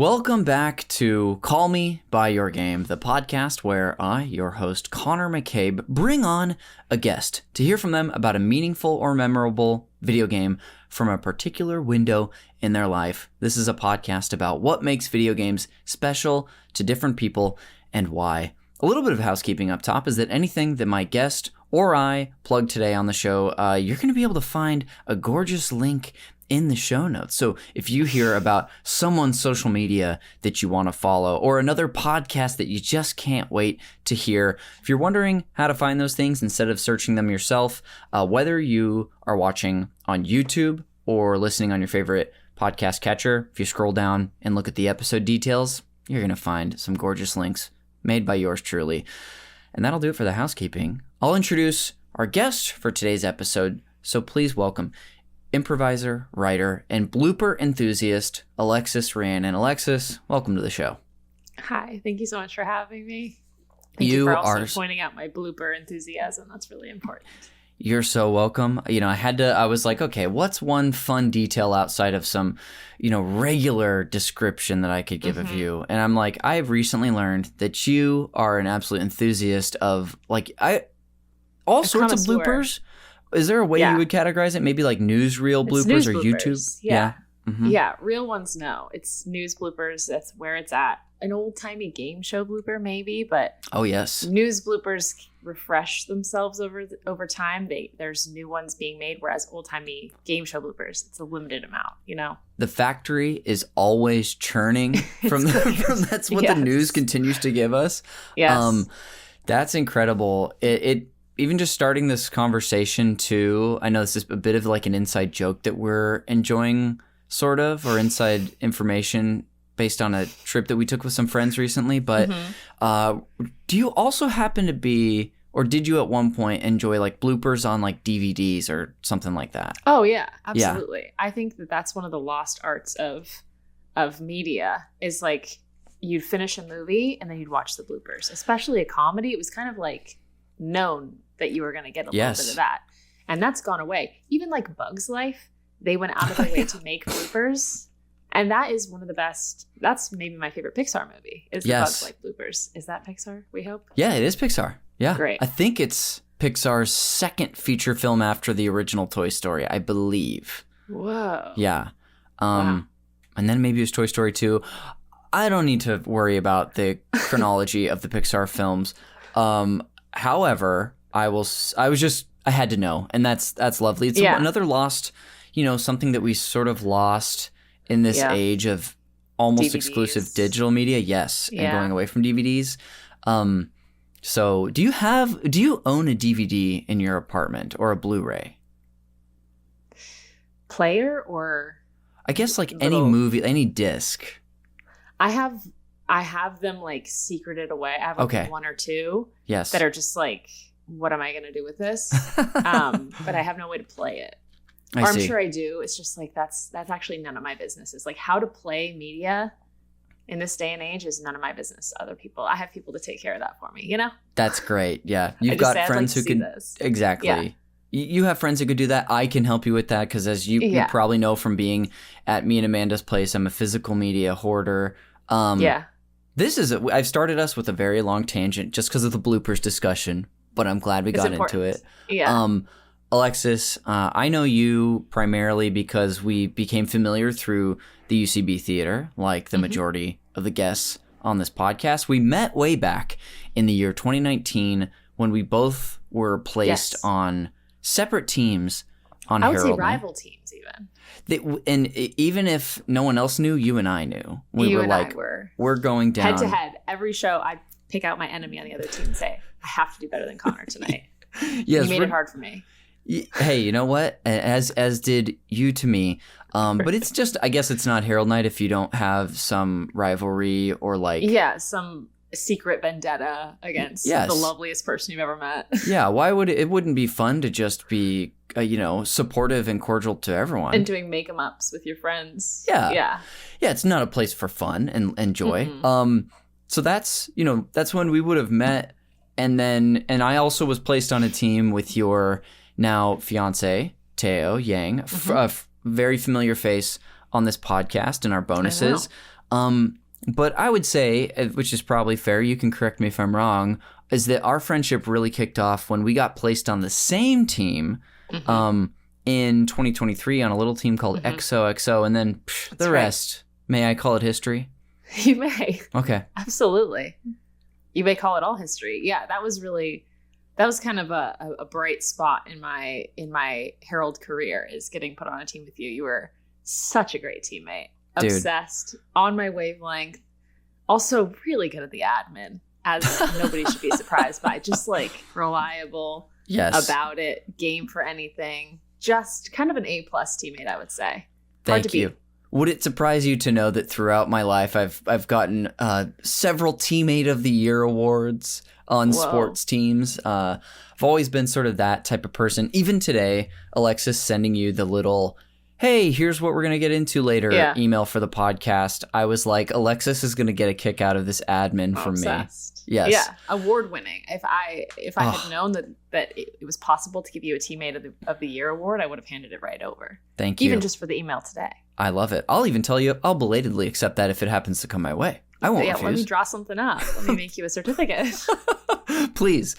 Welcome back to Call Me By Your Game, the podcast where I, your host, Connor McCabe, bring on a guest to hear from them about a meaningful or memorable video game from a particular window in their life. This is a podcast about what makes video games special to different people and why. A little bit of housekeeping up top is that anything that my guest or I plug today on the show, you're going to be able to find a gorgeous link in the show notes. So if you hear about someone's social media that you want to follow or another podcast that you just can't wait to hear, if you're wondering how to find those things instead of searching them yourself, whether you are watching on YouTube or listening on your favorite podcast catcher, if you scroll down and look at the episode details, you're going to find some gorgeous links made by yours truly. And that'll do it for the housekeeping. I'll introduce our guest for today's episode, so please welcome improviser, writer, and blooper enthusiast, Alexis Rhiannon. Alexis, welcome to the show. Hi, thank you so much for having me. Thank you for also pointing out my blooper enthusiasm. That's really important. You're so welcome. I was like, okay, what's one fun detail outside of some, regular description that I could give of you? And I'm like, I've recently learned that you are an absolute enthusiast of all sorts of bloopers. Is there a way you would categorize it? Maybe like newsreel bloopers news or bloopers. YouTube? Yeah. Mm-hmm. Yeah, real ones, no. It's news bloopers. That's where it's at. An old-timey game show blooper, maybe, but oh yes, news bloopers refresh themselves over time. There's new ones being made, whereas old-timey game show bloopers, it's a limited amount, The factory is always churning from that's what the news continues to give us. Yes. That's incredible. It even just starting this conversation too, I know this is a bit of like an inside joke that we're enjoying, sort of, or inside information based on a trip that we took with some friends recently. But do you also happen to be, or did you at one point enjoy like bloopers on like DVDs or something like that? Oh yeah, absolutely. Yeah. I think that's one of the lost arts of media is like you'd finish a movie and then you'd watch the bloopers, especially a comedy. It was kind of like known that you were going to get a little bit of that, and that's gone away. Even like Bug's Life, they went out of their way to make bloopers, and that is one of the best. That's maybe my favorite Pixar movie is the Bug's Life bloopers. Is that Pixar? We hope. Yeah, it is Pixar. Yeah, great. I think it's Pixar's second feature film after the original Toy Story, I believe. Whoa. Yeah. And then maybe it was Toy Story 2. I don't need to worry about the chronology of the Pixar films. However, I had to know, and that's lovely. It's another lost, something that we sort of lost in this age of almost DVDs. Exclusive digital media. Yes. And going away from DVDs. So do you own a DVD in your apartment or a Blu-ray? Player or? I guess like any movie, any disc. I have them like secreted away. I have like one or two that are just like, what am I going to do with this? But I have no way to play it. I'm sure I do. It's just like, that's actually none of my business. It's like how to play media in this day and age is none of my business. Other people, I have people to take care of that for me, That's great. Yeah. You've got friends who can. Exactly. Yeah. You have friends who could do that. I can help you with that because as you probably know from being at me and Amanda's place, I'm a physical media hoarder. I've started us with a very long tangent just because of the bloopers discussion, but I'm glad we got into it. Yeah. Alexis, I know you primarily because we became familiar through the UCB theater, like the majority of the guests on this podcast. We met way back in the year 2019 when we both were placed on separate teams on Herald. I would say rival teams even. And even if no one else knew, you and I knew. We're going down. Head to head. Every show, I pick out my enemy on the other team and say, I have to do better than Connor tonight. Yes, you made it hard for me. Hey, you know what? As did you to me. But it's just, I guess it's not Herald Night if you don't have some rivalry or like... Yeah, some secret vendetta against the loveliest person you've ever met. Yeah, why would it wouldn't be fun to just be, supportive and cordial to everyone. And doing make-em-ups with your friends. Yeah. Yeah, it's not a place for fun and joy. So that's when we would have met. And I also was placed on a team with your now fiance, Teo Yang, a very familiar face on this podcast and our bonuses. But I would say, which is probably fair, you can correct me if I'm wrong, is that our friendship really kicked off when we got placed on the same team in 2023 on a little team called XOXO, and then the rest. May I call it history? You may. Okay. Absolutely. You may call it all history. Yeah, that was kind of a bright spot in my Herald career, is getting put on a team with you. You were such a great teammate. Dude. Obsessed, on my wavelength, also really good at the admin, as nobody should be surprised by. Just like reliable, about it, game for anything. Just kind of an A+ teammate, I would say. Thank you. Would it surprise you to know that throughout my life I've gotten several Teammate of the Year awards on sports teams? I've always been sort of that type of person. Even today, Alexis sending you the little, hey, here's what we're going to get into later email for the podcast. I was like, Alexis is going to get a kick out of this admin from obsessed. Me. Yes. Yeah. Award winning. If I had known that it was possible to give you a Teammate of the Year award, I would have handed it right over. Thank you. Even just for the email today. I love it. I'll even tell you, I'll belatedly accept that if it happens to come my way. I won't refuse. Let me draw something up. Let me make you a certificate. Please.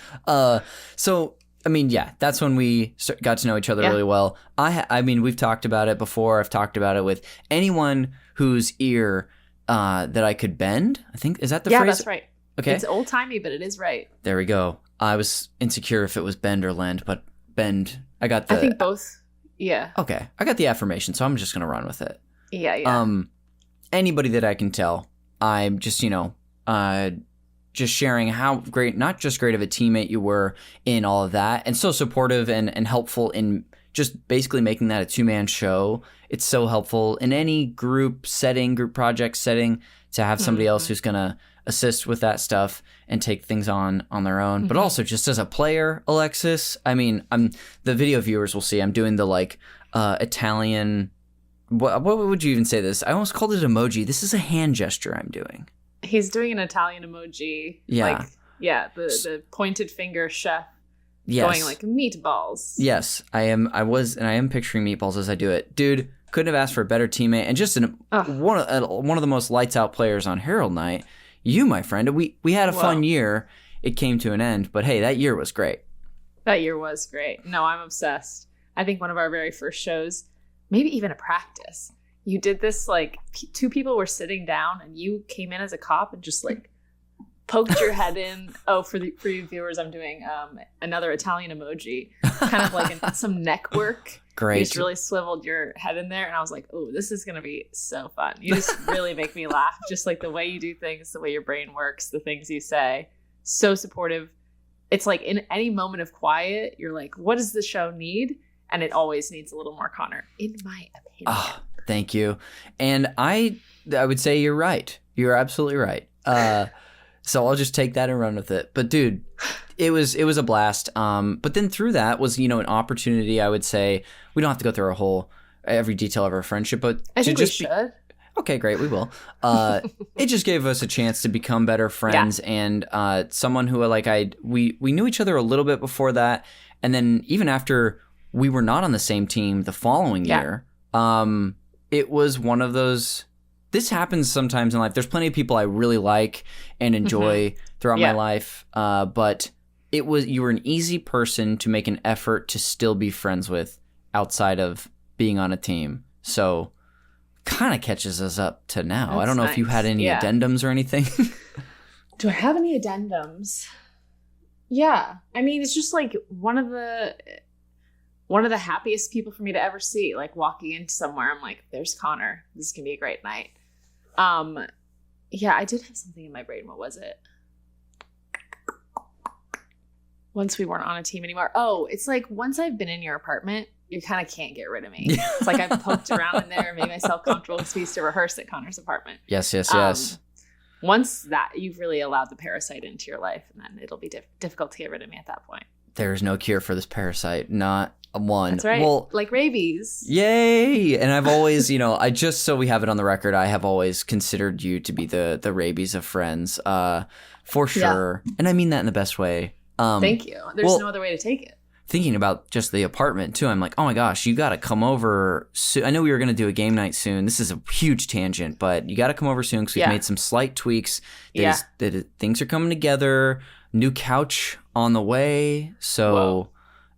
So, I mean, yeah, that's when we got to know each other really well. I mean, we've talked about it before. I've talked about it with anyone whose ear that I could bend. I think, is that the phrase? Yeah, that's right. Okay. It's old-timey, but it is right. There we go. I was insecure if it was bend or lend, but bend. I think both. Yeah. Okay. I got the affirmation, so I'm just going to run with it. Yeah. Anybody that I can tell, I'm just, just sharing how great, not just great of a teammate you were in all of that, and so supportive and helpful in just basically making that a two-man show. It's so helpful in any group setting, group project setting, to have somebody else who's going to assist with that stuff and take things on their own. But also just as a player, Alexis, I mean, the video viewers will see I'm doing the Italian, what would you even say this? I almost called it emoji. This is a hand gesture I'm doing. He's doing an Italian emoji. Yeah. The pointed finger chef going like meatballs. Yes, I am picturing meatballs as I do it. Dude, couldn't have asked for a better teammate, and just one of the most lights out players on Herald Night. You, my friend, we had a fun year. It came to an end, but hey, that year was great. That year was great. No, I'm obsessed. I think one of our very first shows, maybe even a practice, you did this, like, two people were sitting down and you came in as a cop and just like poked your head in. Oh, for you viewers, I'm doing another Italian emoji, kind of like some neck work. Great. You just really swiveled your head in there, and I was like, oh, this is going to be so fun. You just really make me laugh. Just like the way you do things, the way your brain works, the things you say. So supportive. It's like in any moment of quiet, you're like, what does the show need? And it always needs a little more Connor, in my opinion. Oh, thank you. And I would say you're right. You're absolutely right. So I'll just take that and run with it. But dude, it was a blast. But then through that was, an opportunity, I would say. We don't have to go through every detail of our friendship, but I think we should. Okay, great. We will. It just gave us a chance to become better friends, and someone who we knew each other a little bit before that, and then even after we were not on the same team the following year, it was one of those. This happens sometimes in life. There's plenty of people I really like and enjoy throughout my life, but you were an easy person to make an effort to still be friends with outside of being on a team. So kind of catches us up to now. That's I don't know if you had any addendums or anything. Do I have any addendums? Yeah. I mean, it's just like one of the happiest people for me to ever see. Like walking into somewhere, I'm like, there's Connor. This is going to be a great night. I did have something in my brain. What was it? Once we weren't on a team anymore. Oh, it's like once I've been in your apartment, you kind of can't get rid of me. It's like I've poked around in there and made myself comfortable because we used to rehearse at Connor's apartment. Yes. Once that, you've really allowed the parasite into your life, and then it'll be difficult to get rid of me at that point. There's no cure for this parasite. Not one. That's right. Well, like rabies. Yay! And I've always, I just so we have it on the record, I have always considered you to be the rabies of friends, for sure. Yeah. And I mean that in the best way. Thank you. There's no other way to take it. thinking about just the apartment too. I'm like, oh my gosh, you got to come over soon. I know we were going to do a game night soon. This is a huge tangent, but you got to come over soon because we've made some slight tweaks. Things are coming together. New couch on the way. So whoa,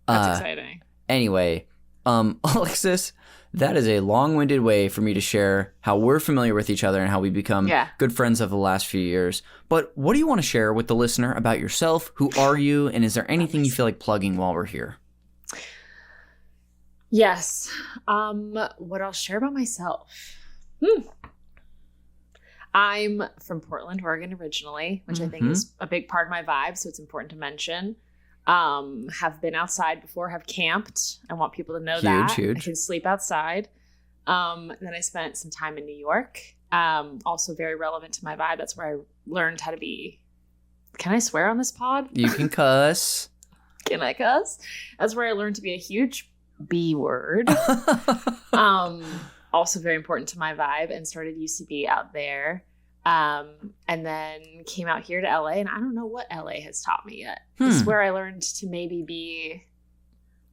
that's exciting. Anyway, Alexis, that is a long-winded way for me to share how we're familiar with each other and how we become good friends over the last few years. But what do you want to share with the listener about yourself? Who are you? And is there anything you feel like plugging while we're here? Yes. What I'll share about myself. I'm from Portland, Oregon originally, which I think is a big part of my vibe. So it's important to mention. Have been outside before, have camped. I want people to know that. Huge. I can sleep outside. Then I spent some time in New York. Also very relevant to my vibe. That's where I learned how to be. Can I swear on this pod? You can cuss. Can I cuss? That's where I learned to be a huge B word. Also very important to my vibe, and started UCB out there. And then came out here to LA, and I don't know what LA has taught me yet. This is where I learned to maybe be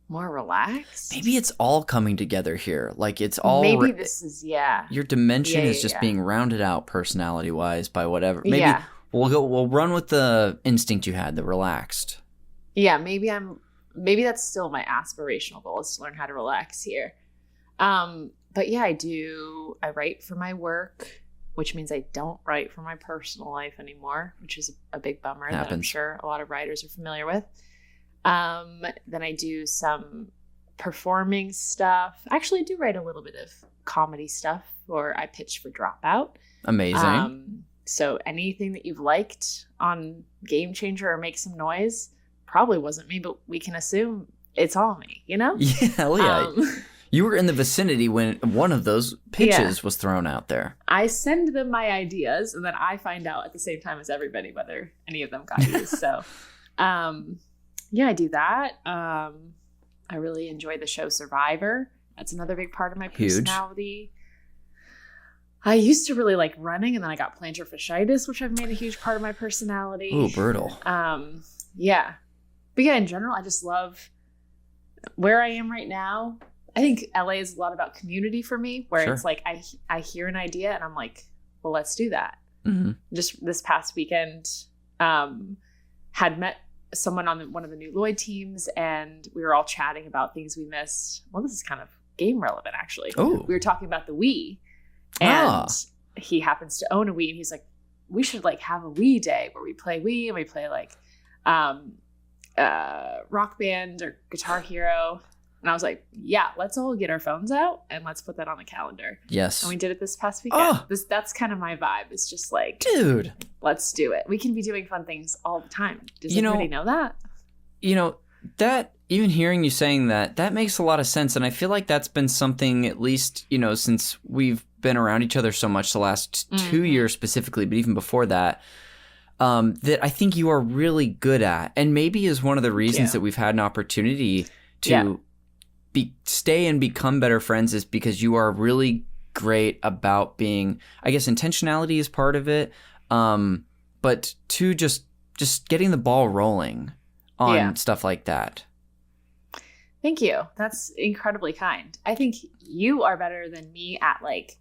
more relaxed. Maybe it's all coming together here. Like it's all maybe this is your dimension is just being rounded out personality wise by whatever. Maybe we'll run with the instinct you had, the relaxed. Yeah, maybe that's still my aspirational goal, is to learn how to relax here. But yeah, I write for my work, which means I don't write for my personal life anymore, which is a big bummer that I'm sure a lot of writers are familiar with. Then I do some performing stuff. Actually, I do write a little bit of comedy stuff, or I pitch for Dropout. Amazing. So anything that you've liked on Game Changer or Make Some Noise probably wasn't me, but we can assume it's all me, you know? Yeah, hell yeah. You were in the vicinity when one of those pitches was thrown out there. I send them my ideas, and then I find out at the same time as everybody whether any of them got used. So, I do that. I really enjoy the show Survivor. That's another big part of my personality. Huge. I used to really like running, and then I got plantar fasciitis, which I've made a huge part of my personality. Ooh, brutal. Yeah. But yeah, in general, I just love where I am right now. I think LA is a lot about community for me, where it's like I hear an idea and I'm like, well, let's do that. Mm-hmm. Just this past weekend, had met someone on one of the new Lloyd teams, and we were all chatting about things we missed. Well, this is kind of game relevant, actually. Oh. We were talking about the Wii, and he happens to own a Wii, and he's like, we should like have a Wii day where we play Wii and we play like Rock Band or Guitar Hero. And I was like, yeah, let's all get our phones out and let's put that on the calendar. Yes. And we did it this past weekend. That's kind of my vibe. It's just like, dude, let's do it. We can be doing fun things all the time. Does anybody know that? That even hearing you saying that makes a lot of sense. And I feel like that's been something, at least, since we've been around each other so much the last 2 years specifically, but even before that, that I think you are really good at. And maybe is one of the reasons that we've had an opportunity to stay and become better friends, is because you are really great about being, I guess intentionality is part of it, but to just getting the ball rolling on stuff like that. Thank you. That's incredibly kind. I think you are better than me at like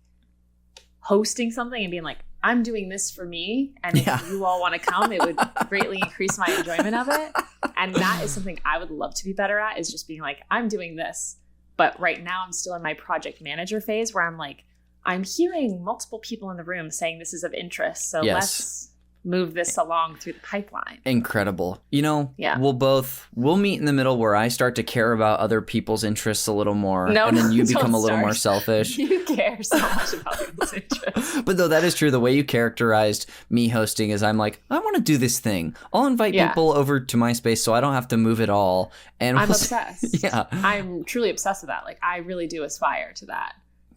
hosting something and being like, I'm doing this for me, and if you all want to come, it would greatly increase my enjoyment of it. And that is something I would love to be better at, is just being like, I'm doing this. But right now I'm still in my project manager phase, where I'm like, I'm hearing multiple people in the room saying this is of interest. So let's move this along through the pipeline. Incredible. We'll meet in the middle where I start to care about other people's interests a little more, and then you become a little more selfish. You care so much about people's interests. But though that is true, the way you characterized me hosting is I'm like, I want to do this thing. I'll invite people over to my space so I don't have to move it all. And I'm obsessed. Yeah. I'm truly obsessed with that. Like, I really do aspire to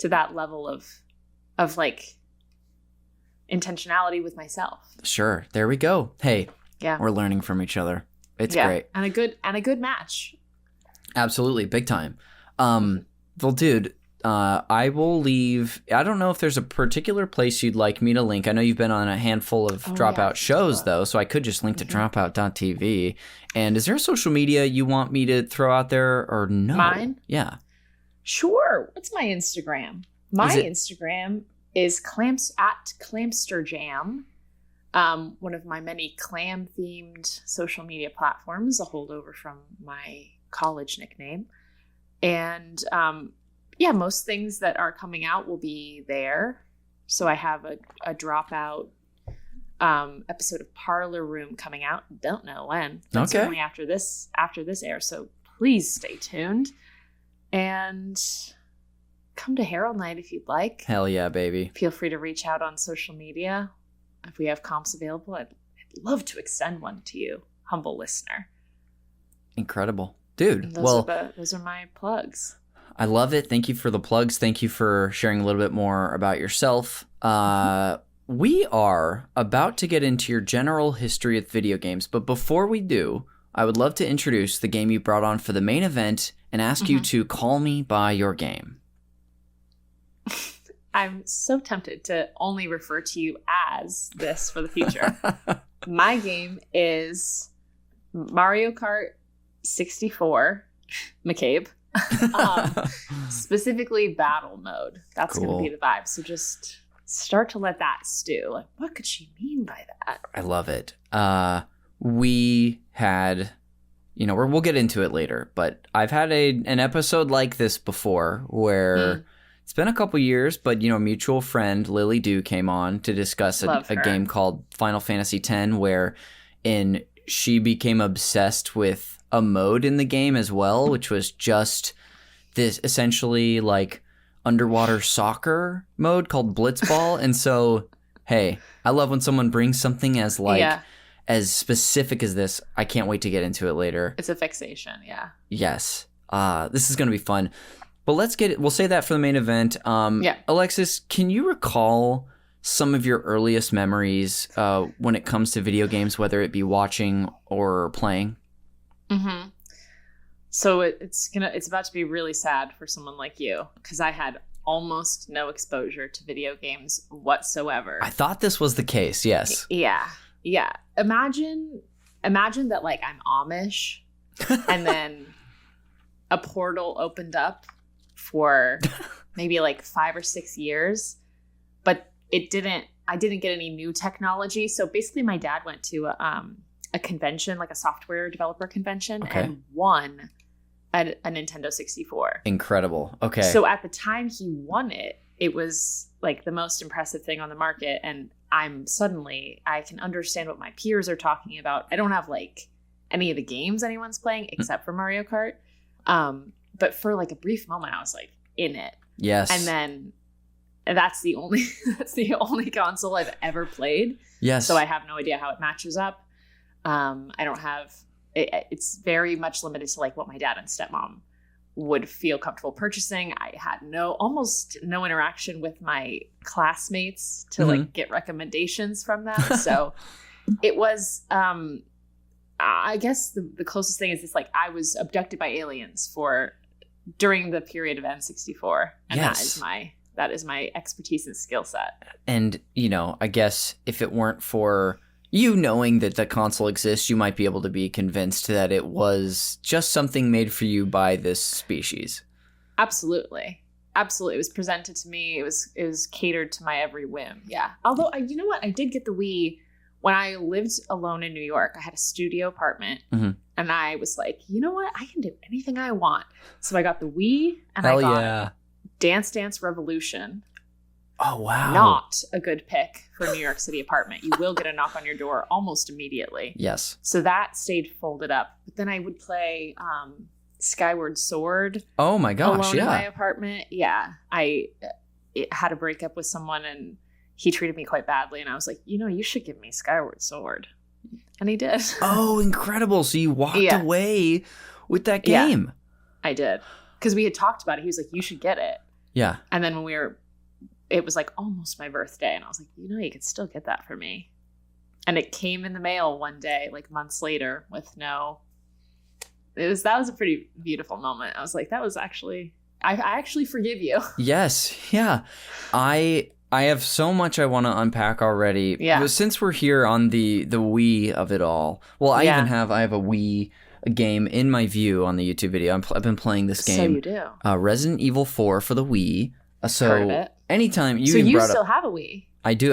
that level of like intentionality with myself. Sure. There we go. Hey, we're learning from each other. It's great. And a good match. Absolutely. Big time. Well, dude, I will leave. I don't know if there's a particular place you'd like me to link. I know you've been on a handful of Dropout shows, though, so I could just link to dropout.tv. And is there a social media you want me to throw out there or no? Mine? Yeah. Sure. What's my Instagram? Instagram is at Clamsterjam. One of my many clam-themed social media platforms, a holdover from my college nickname. And most things that are coming out will be there. So I have a Dropout episode of Parlor Room coming out. Don't know when. That's certainly after this airs. So please stay tuned. And come to Herald Night if you'd like. Hell yeah, baby. Feel free to reach out on social media. If we have comps available, I'd love to extend one to you, humble listener. Incredible. Dude, those are my plugs. I love it. Thank you for the plugs. Thank you for sharing a little bit more about yourself. We are about to get into your general history of video games, but before we do, I would love to introduce the game you brought on for the main event and ask you to call me by your game. I'm so tempted to only refer to you as this for the future. My game is Mario Kart 64, McCabe. Specifically battle mode. That's going to be the vibe. So just start to let that stew. Like, what could she mean by that? I love it. We had, we'll get into it later, but I've had an episode like this before where it's been a couple years, but, a mutual friend, Lily Dew, came on to discuss a game called Final Fantasy X, wherein she became obsessed with a mode in the game as well, which was just this essentially like underwater soccer mode called Blitzball. And so, hey, I love when someone brings something as as specific as this. I can't wait to get into it later. It's a fixation. Yeah. Yes. This is going to be fun, but we'll say that for the main event. Alexis, can you recall some of your earliest memories when it comes to video games, whether it be watching or playing? Mm-hmm. So it's about to be really sad for someone like you, because I had almost no exposure to video games whatsoever. I thought this was the case. Yes. Yeah. Imagine that, like, I'm Amish, and then a portal opened up for maybe like 5 or 6 years, but I didn't get any new technology. So basically, my dad went to a convention, like a software developer convention, and won a Nintendo 64. Incredible. Okay. So at the time he won it, it was like the most impressive thing on the market. And I can understand what my peers are talking about. I don't have like any of the games anyone's playing except for Mario Kart. But for like a brief moment, I was like in it. Yes. And then that's the only console I've ever played. Yes. So I have no idea how it matches up. I don't have it's very much limited to like what my dad and stepmom would feel comfortable purchasing. I had almost no interaction with my classmates to like get recommendations from them. So it was, I guess the closest thing is it's like I was abducted by aliens during the period of N64. And that is my expertise and skill set. And, I guess if it weren't for you knowing that the console exists, you might be able to be convinced that it was just something made for you by this species. Absolutely. It was presented to me. It was catered to my every whim. Yeah. Although, you know what? I did get the Wii when I lived alone in New York. I had a studio apartment, and I was like, you know what? I can do anything I want. So I got the Wii, and I got Dance Dance Revolution. Oh, wow. Not a good pick for a New York City apartment. You will get a knock on your door almost immediately. Yes. So that stayed folded up. But then I would play Skyward Sword. Oh, my gosh, alone in my apartment. Yeah. I had a breakup with someone, and he treated me quite badly. And I was like, you should give me Skyward Sword. And he did. Oh, incredible. So you walked away with that game. Yeah, I did. Because we had talked about it. He was like, you should get it. Yeah. And then when it was like almost my birthday, and I was like, you could still get that for me. And it came in the mail one day, like months later, with that was a pretty beautiful moment. I was like, that was actually, I actually forgive you. Yes. Yeah. I have so much I want to unpack already. Yeah. But since we're here on the Wii of it all, well, I have a Wii game in my view on the YouTube video. I've been playing this game. So you do. Resident Evil 4 for the Wii. Heard of it. Anytime you still have a Wii? I do.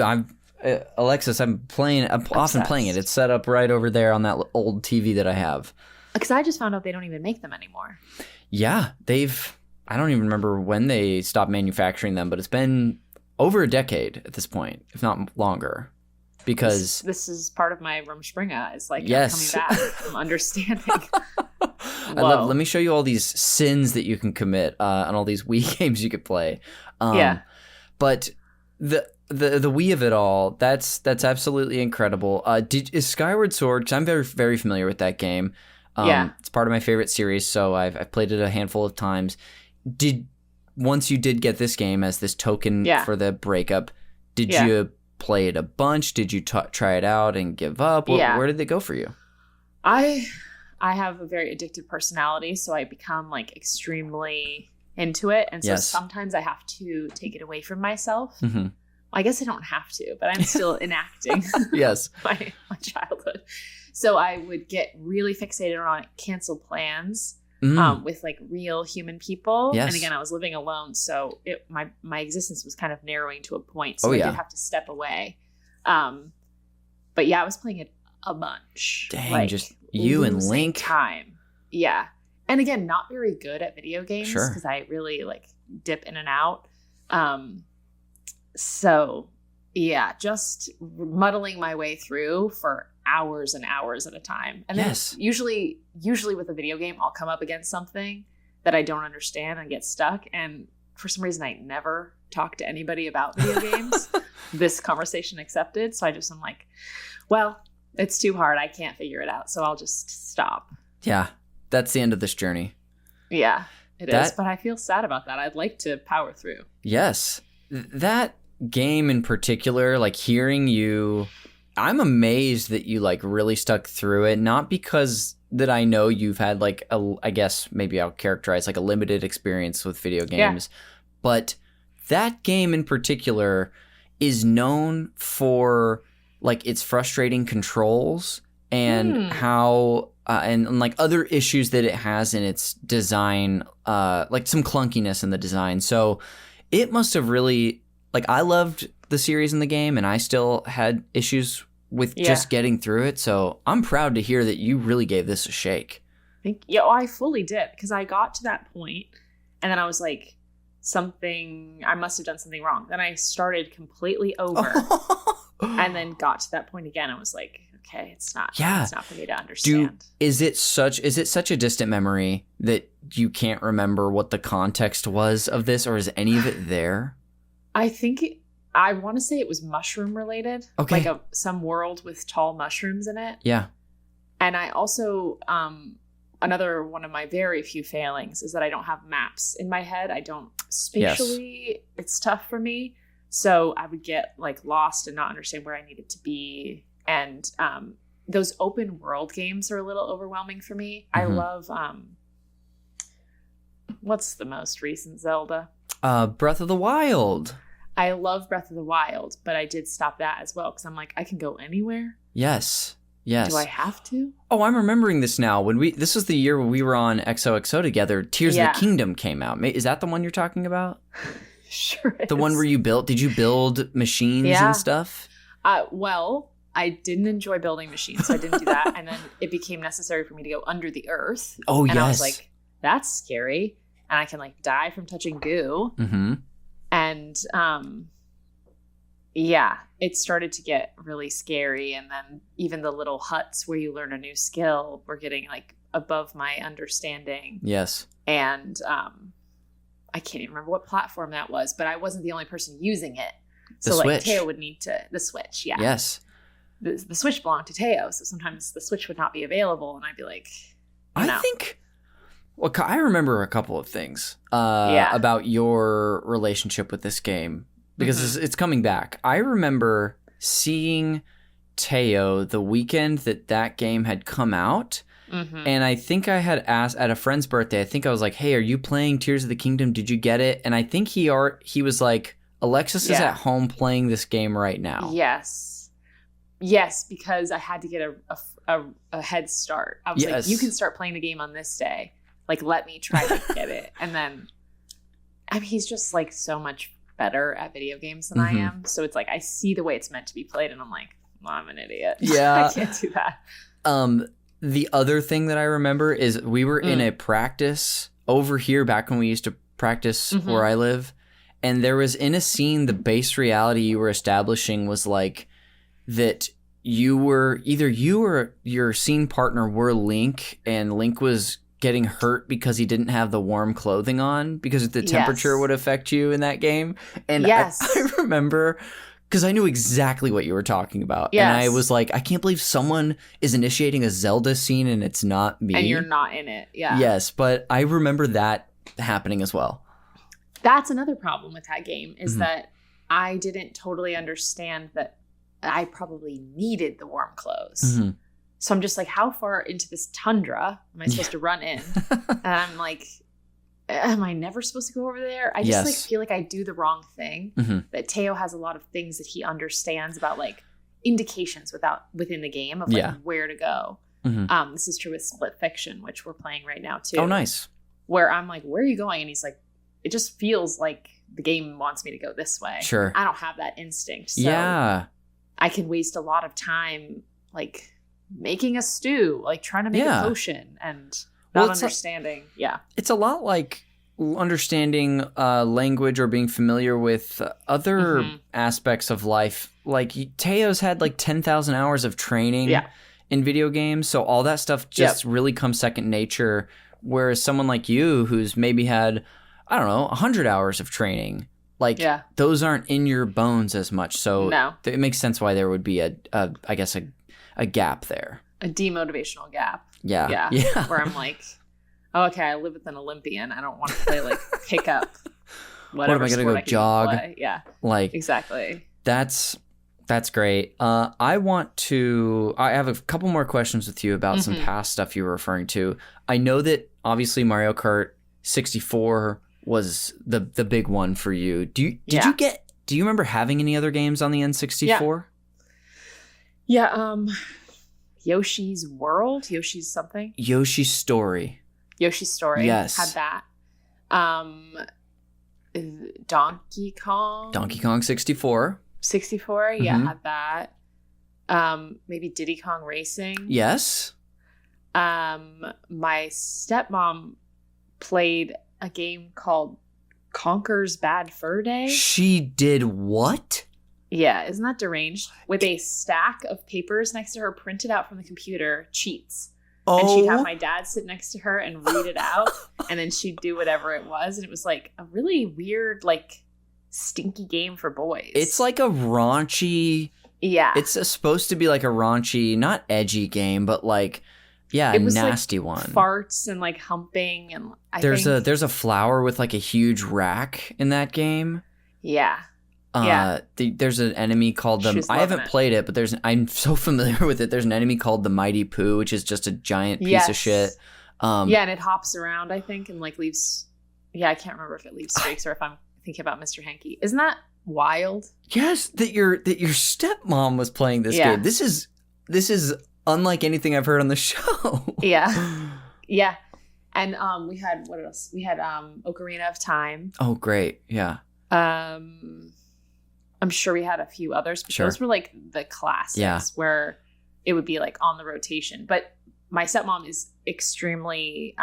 Alexis, I'm often playing it. It's set up right over there on that old TV that I have. Because I just found out they don't even make them anymore. Yeah, I don't even remember when they stopped manufacturing them, but it's been over a decade at this point, if not longer. Because this is part of my Rumspringa. It's like yes. I'm coming back. I'm understanding. Let me show you all these sins that you can commit on all these Wii games you could play. But the Wii of it all, that's absolutely incredible. Is Skyward Sword? Because I'm very, very familiar with that game. It's part of my favorite series, so I've played it a handful of times. Once you did get this game as this token for the breakup, did you play it a bunch? Did you try it out and give up? Where did it go for you? I have a very addictive personality, so I become like extremely into it, and so sometimes I have to take it away from myself. Mm-hmm. I guess I don't have to, but I'm still enacting my childhood. So I would get really fixated on it, cancel plans with like real human people. Yes. And again, I was living alone, so my existence was kind of narrowing to a point. So I did have to step away. But yeah, I was playing it a bunch. Dang, like, just you and Link. Time. Yeah. And again, not very good at video games because I really like dip in and out. So yeah, just muddling my way through for hours and hours at a time. And then usually with a video game, I'll come up against something that I don't understand and get stuck. And for some reason, I never talk to anybody about video games, this conversation accepted. So I'm like, well, it's too hard. I can't figure it out. So I'll just stop. Yeah. That's the end of this journey. Yeah, it is. But I feel sad about that. I'd like to power through. Yes. That game in particular, like hearing you, I'm amazed that you like really stuck through it. Not because that I know you've had like I guess maybe I'll characterize like a limited experience with video games, but that game in particular is known for like its frustrating controls and how and like other issues that it has in its design, like some clunkiness in the design. So it must have really, like, I loved the series in the game and I still had issues with just getting through it. So I'm proud to hear that you really gave this a shake. I fully did, because I got to that point and then I was like, I must have done something wrong. Then I started completely over and then got to that point again. I was like, okay, it's not for me to understand. Is it such a distant memory that you can't remember what the context was of this, or is any of it there? I think I want to say it was mushroom related. Okay. Like some world with tall mushrooms in it. Yeah. And I also, another one of my very few failings is that I don't have maps in my head. I don't spatially, it's tough for me. So I would get like lost and not understand where I needed to be. And those open world games are a little overwhelming for me. Mm-hmm. I love, what's the most recent Zelda? Breath of the Wild. I love Breath of the Wild, but I did stop that as well because I'm like, I can go anywhere. Yes. Do I have to? Oh, I'm remembering this now. This was the year when we were on XOXO together. Tears of the Kingdom came out. Is that the one you're talking about? Sure is. The one where did you build machines and stuff? Well, I didn't enjoy building machines, so I didn't do that. And then it became necessary for me to go under the earth. Oh, and I was like, that's scary. And I can like die from touching goo. Mm-hmm. And it started to get really scary. And then even the little huts where you learn a new skill were getting like above my understanding. Yes. And I can't even remember what platform that was, but I wasn't the only person using it. So like Teo would need the Switch. Yeah. Yes. The Switch belonged to Teo. So sometimes the Switch would not be available. And I'd be like, I think... Well, I remember a couple of things about your relationship with this game, because it's coming back. I remember seeing Teo the weekend that game had come out, Mm-hmm. And I think I had asked at a friend's birthday, I think I was like, hey, are you playing Tears of the Kingdom? Did you get it? And I think he was like, Alexis is at home playing this game right now. Yes, because I had to get a head start. I was like, you can start playing the game on this day. Like, let me try to get it. And then, I mean, he's just like so much better at video games than I am. So it's like, I see the way it's meant to be played and I'm like, well, I'm an idiot. Yeah. I can't do that. The other thing that I remember is we were in a practice over here back when we used to practice where I live. And there was in a scene, the base reality you were establishing was like that you were either you or your scene partner were Link, and Link was getting hurt because he didn't have the warm clothing on because the temperature would affect you in that game. And I remember because I knew exactly what you were talking about. Yes. And I was like, I can't believe someone is initiating a Zelda scene and it's not me. And you're not in it. Yeah. Yes, but I remember that happening as well. That's another problem with that game is that I didn't totally understand that I probably needed the warm clothes. So I'm just like, how far into this tundra am I supposed to run in? And I'm like, am I never supposed to go over there? I just like feel like I do the wrong thing. That Teo has a lot of things that he understands about like indications within the game of like where to go. This is true with Split Fiction, which we're playing right now too. Oh, nice. Where I'm like, where are you going? And he's like, it just feels like the game wants me to go this way. Sure. I don't have that instinct. So I can waste a lot of time like making a stew, like trying to make a potion and not understanding. It's a lot like understanding language or being familiar with other aspects of life. Like Teo's had like 10,000 hours of training in video games. So all that stuff just really comes second nature. Whereas someone like you who's maybe had, I don't know, 100 hours of training, like those aren't in your bones as much. So it makes sense why there would be I guess a gap there. A demotivational gap. Yeah. Where I'm like, oh, okay, I live with an Olympian. I don't want to play like pick up whatever. What am I going to go jog? Play. Yeah. Like exactly. That's great. I have a couple more questions with you about some past stuff you were referring to. I know that obviously Mario Kart 64 was the big one for you. Do you remember having any other games on the N64? Yeah. Yoshi's World, Yoshi's something. Yoshi's Story. Yes. Had that. Donkey Kong 64. Had that. Maybe Diddy Kong Racing. Yes. My stepmom played a game called Conker's Bad Fur Day. She did what? Yeah, isn't that deranged? With a stack of papers next to her printed out from the computer, cheats. Oh. And she'd have my dad sit next to her and read it out, and then she'd do whatever it was. And it was like a really weird, like, stinky game for boys. It's like a raunchy... Yeah. It's supposed to be like a raunchy, not edgy game, but like... Yeah, a nasty like one. Farts and like humping and there's a flower with like a huge rack in that game. Yeah. There's an enemy called the. I haven't played it, but I'm so familiar with it. There's an enemy called the Mighty Pooh, which is just a giant piece of shit. And it hops around, I think, and like leaves. Yeah, I can't remember if it leaves streaks or if I'm thinking about Mr. Hanky. Isn't that wild? Yes, that your stepmom was playing this game. This is unlike anything I've heard on the show. Yeah. And we had, what else? We had Ocarina of Time. Oh, great. Yeah. I'm sure we had a few others, but those were like the classics where it would be like on the rotation. But my stepmom is extremely,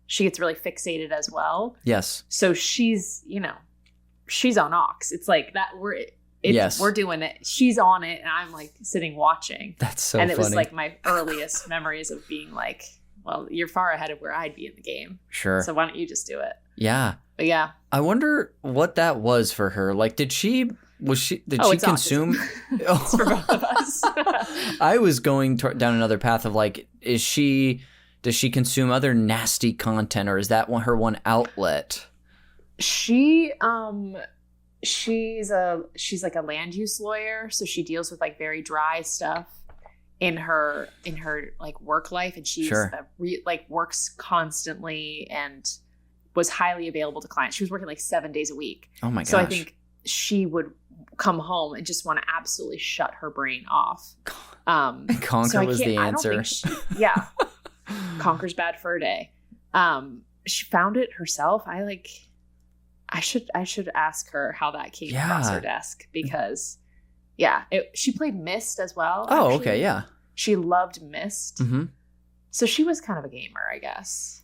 she gets really fixated as well. Yes. So she's on Ox. It's like that we're doing it. She's on it, and I'm like sitting watching. That's so funny. And it was like my earliest memories of being like, well, you're far ahead of where I'd be in the game. Sure. So why don't you just do it? Yeah. But yeah. I wonder what that was for her. Like, did she consume? It's for both of us. I was going down another path of like, does she consume other nasty content, or is that her one outlet? She's like a land use lawyer, so she deals with like very dry stuff, in her like work life, and she's like works constantly and was highly available to clients. She was working like 7 days a week. Oh my gosh. So I think she would come home and just want to absolutely shut her brain off. Conquer was the answer. Conquer's bad for a day. She found it herself. I should ask her how that came across her desk, because she played Myst as well. Oh, actually. Okay, yeah. She loved Myst. Mm-hmm. So she was kind of a gamer, I guess.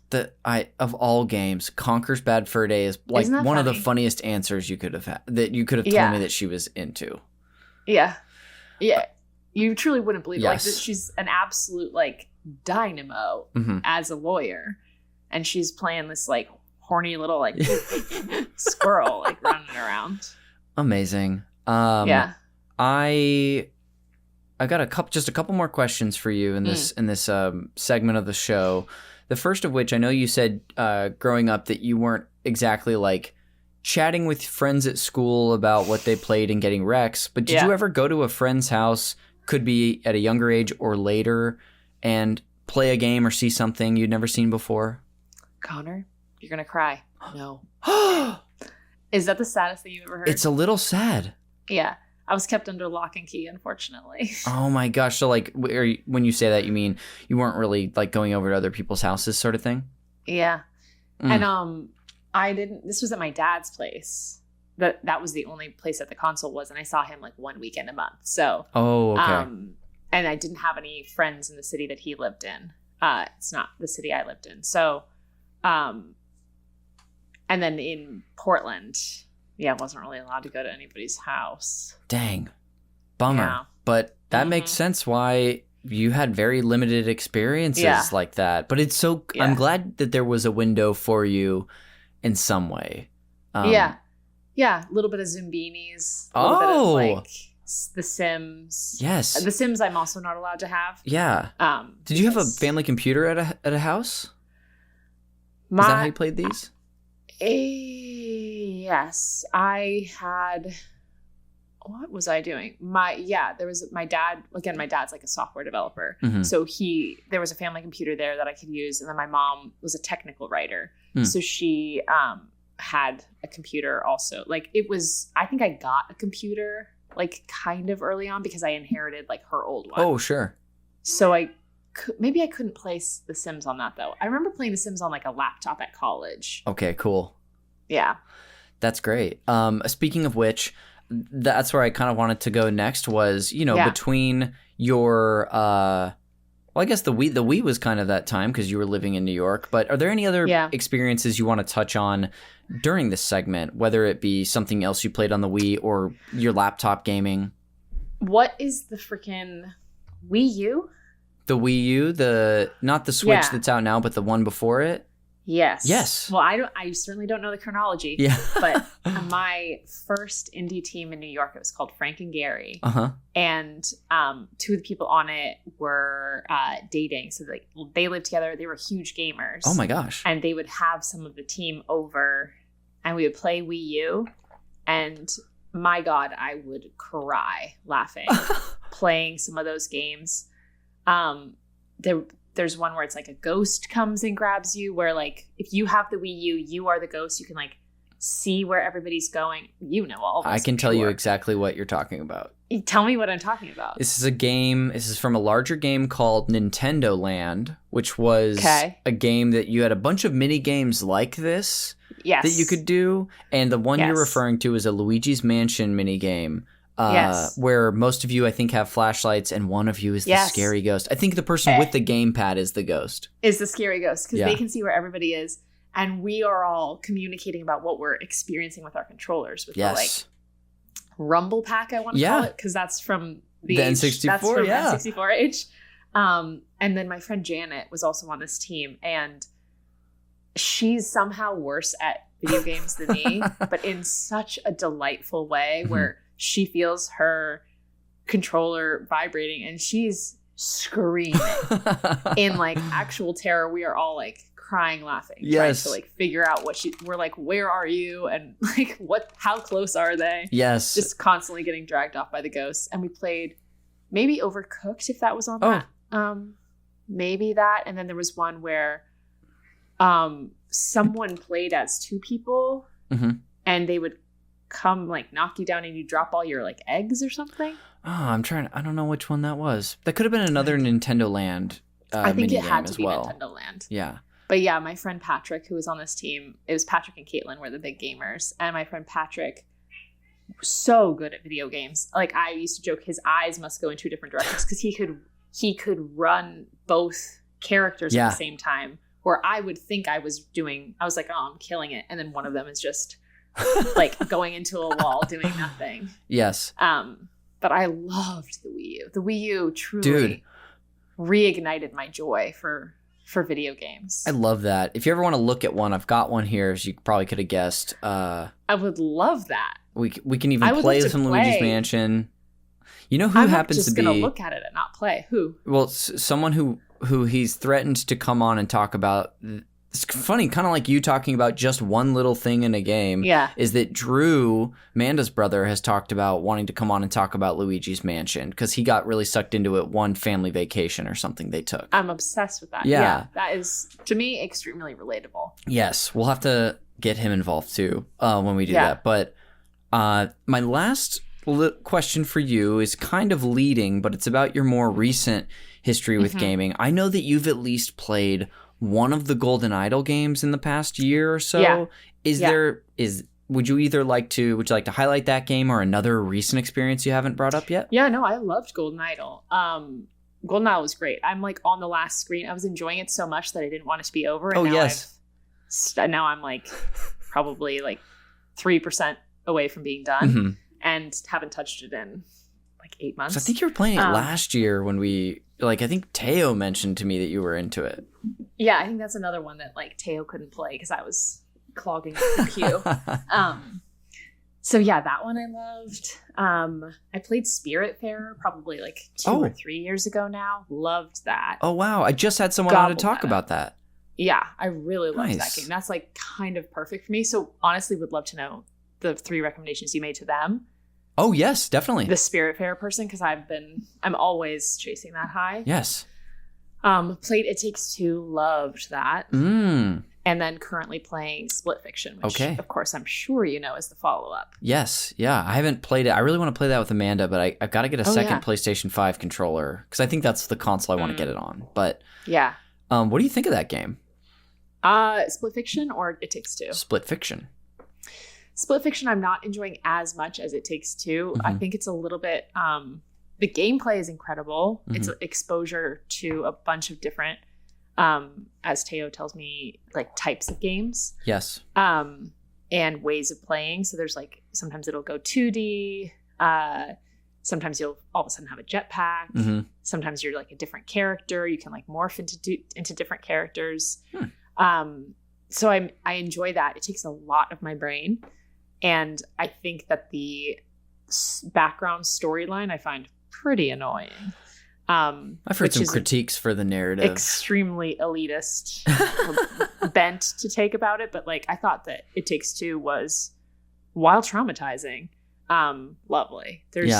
Of all games, Conquer's bad for a day is like one of the funniest answers you could have had, that you could have told me that she was into. Yeah. Yeah. You truly wouldn't believe it. Like, she's an absolute like dynamo as a lawyer, and she's playing this like horny little like squirrel like running around. Amazing. I got a couple more questions for you in this segment of the show. The first of which, I know you said growing up that you weren't exactly like chatting with friends at school about what they played and getting wrecks, but did you ever go to a friend's house, could be at a younger age or later, and play a game or see something you'd never seen before? Connor, you're going to cry. No. Is that the saddest thing you've ever heard? It's a little sad. Yeah. I was kept under lock and key, unfortunately. Oh my gosh. So like when you say that, you mean you weren't really like going over to other people's houses sort of thing? Yeah. And I didn't, this was at my dad's place. That was the only place that the console was, and I saw him like one weekend a month. So okay. And I didn't have any friends in the city that he lived in. It's not the city I lived in. So and then in Portland, I wasn't really allowed to go to anybody's house. Dang. Bummer. Yeah. But that makes sense why you had very limited experiences like that. But it's so I'm glad that there was a window for you in some way. Yeah, a little bit of Zumbinis, a little bit of like The Sims. Yes. The Sims I'm also not allowed to have. Yeah. Did you have a family computer at a house? Is that how you played these? Yes, I had. What was I doing? There was my dad. Again, my dad's like a software developer, so there was a family computer there that I could use, and then my mom was a technical writer, so she had a computer also. Like it was, I think I got a computer like kind of early on because I inherited like her old one. Oh, sure. So maybe I couldn't play The Sims on that though. I remember playing The Sims on like a laptop at college. Okay, cool. Yeah. That's great. Speaking of which, that's where I kind of wanted to go next was, between your, I guess the Wii was kind of that time because you were living in New York, but are there any other experiences you want to touch on during this segment, whether it be something else you played on the Wii or your laptop gaming? What is the freaking Wii U? The Wii U, not the Switch that's out now, but the one before it? Yes. Well, I certainly don't know the chronology. Yeah. But my first indie team in New York, it was called Frank and Gary. And two of the people on it were dating. So they lived together. They were huge gamers. Oh my gosh. And they would have some of the team over and we would play Wii U. And my God, I would cry laughing playing some of those games. There's one where it's like a ghost comes and grabs you, where like if you have the Wii U, you are the ghost. You can like see where everybody's going. You know all this. I can tell you exactly what you're talking about. Tell me what I'm talking about. This is a game. This is from a larger game called Nintendo Land, which was a game that you had a bunch of mini games like this that you could do. And the one you're referring to is a Luigi's Mansion mini game. Where most of you, I think, have flashlights, and one of you is the scary ghost. I think the person with the gamepad is the ghost. Is the scary ghost, because they can see where everybody is, and we are all communicating about what we're experiencing with our controllers. With the, like, Rumble Pack, I want to call it, because that's from the N64, that's from N64 age. And then my friend Janet was also on this team, and she's somehow worse at video games than me, but in such a delightful way where she feels her controller vibrating and she's screaming in like actual terror. We are all like crying, laughing, trying to like figure out we're like, where are you? And like, how close are they? Yes. Just constantly getting dragged off by the ghosts. And we played maybe Overcooked, if that was on that. Maybe that. And then there was one where someone played as two people and they would come like knock you down and you drop all your like eggs or something. I don't know which one that was. That could have been another Nintendo Land I think it had to be well. Nintendo Land. Yeah. But yeah, my friend Patrick, who was on this team, it was Patrick and Caitlin were the big gamers. And my friend Patrick was so good at video games. Like I used to joke his eyes must go in two different directions because he could run both characters at the same time. Where I would think I was like, oh, I'm killing it. And then one of them is just like going into a wall doing nothing. Yes. But I loved the Wii U. The Wii U truly reignited my joy for video games. I love that. If you ever want to look at one, I've got one here, as you probably could have guessed. I would love that. We can even play some Luigi's Mansion. You know who happens to be... I'm just going to look at it and not play. Who? Well, someone who he's threatened to come on and talk about. It's funny, kind of like you talking about just one little thing in a game. Yeah. Is that Drew, Amanda's brother, has talked about wanting to come on and talk about Luigi's Mansion because he got really sucked into it one family vacation or something they took. I'm obsessed with that. Yeah. That is, to me, extremely relatable. Yes. We'll have to get him involved too when we do that. But my last question for you is kind of leading, but it's about your more recent history with gaming. I know that you've at least played one of the Golden Idol games in the past year or so. Would you like to highlight that game or another recent experience you haven't brought up yet? Yeah, no, I loved Golden Idol. Golden Idol was great. I'm like on the last screen. I was enjoying it so much that I didn't want it to be over. And now I'm like probably like 3% away from being done and haven't touched it in like 8 months. So I think you were playing it last year when I think Teo mentioned to me that you were into it. Yeah, I think that's another one that like Teo couldn't play because I was clogging the queue. So yeah, that one I loved. I played Spiritfarer probably like 2 or 3 years ago now. Loved that. Oh wow, I just had someone on to talk about that. Yeah, I really loved that game. That's like kind of perfect for me. So honestly, would love to know the 3 recommendations you made to them. Oh yes, definitely. The Spiritfarer person, because I'm always chasing that high. Yes. Played It Takes Two, loved that. And then currently playing Split Fiction, which of course I'm sure you know is the follow-up. Yes, yeah. I haven't played it. I really want to play that with Amanda, but I've got to get a second PlayStation 5 controller because I think that's the console I want to get it on. But yeah. What do you think of that game? Split Fiction or It Takes Two? Split Fiction. Split Fiction I'm not enjoying as much as It Takes Two. I think it's a little bit... the gameplay is incredible. It's exposure to a bunch of different, as Teo tells me, like types of games. Yes. And ways of playing. So there's like, sometimes it'll go 2D. Sometimes you'll all of a sudden have a jetpack. Sometimes you're like a different character. You can like morph into different characters. So I enjoy that. It takes a lot of my brain. And I think that the background storyline I find pretty annoying. I've heard some critiques for the narrative. Extremely elitist bent to take about it. But like I thought that It Takes Two was, while traumatizing, lovely. There's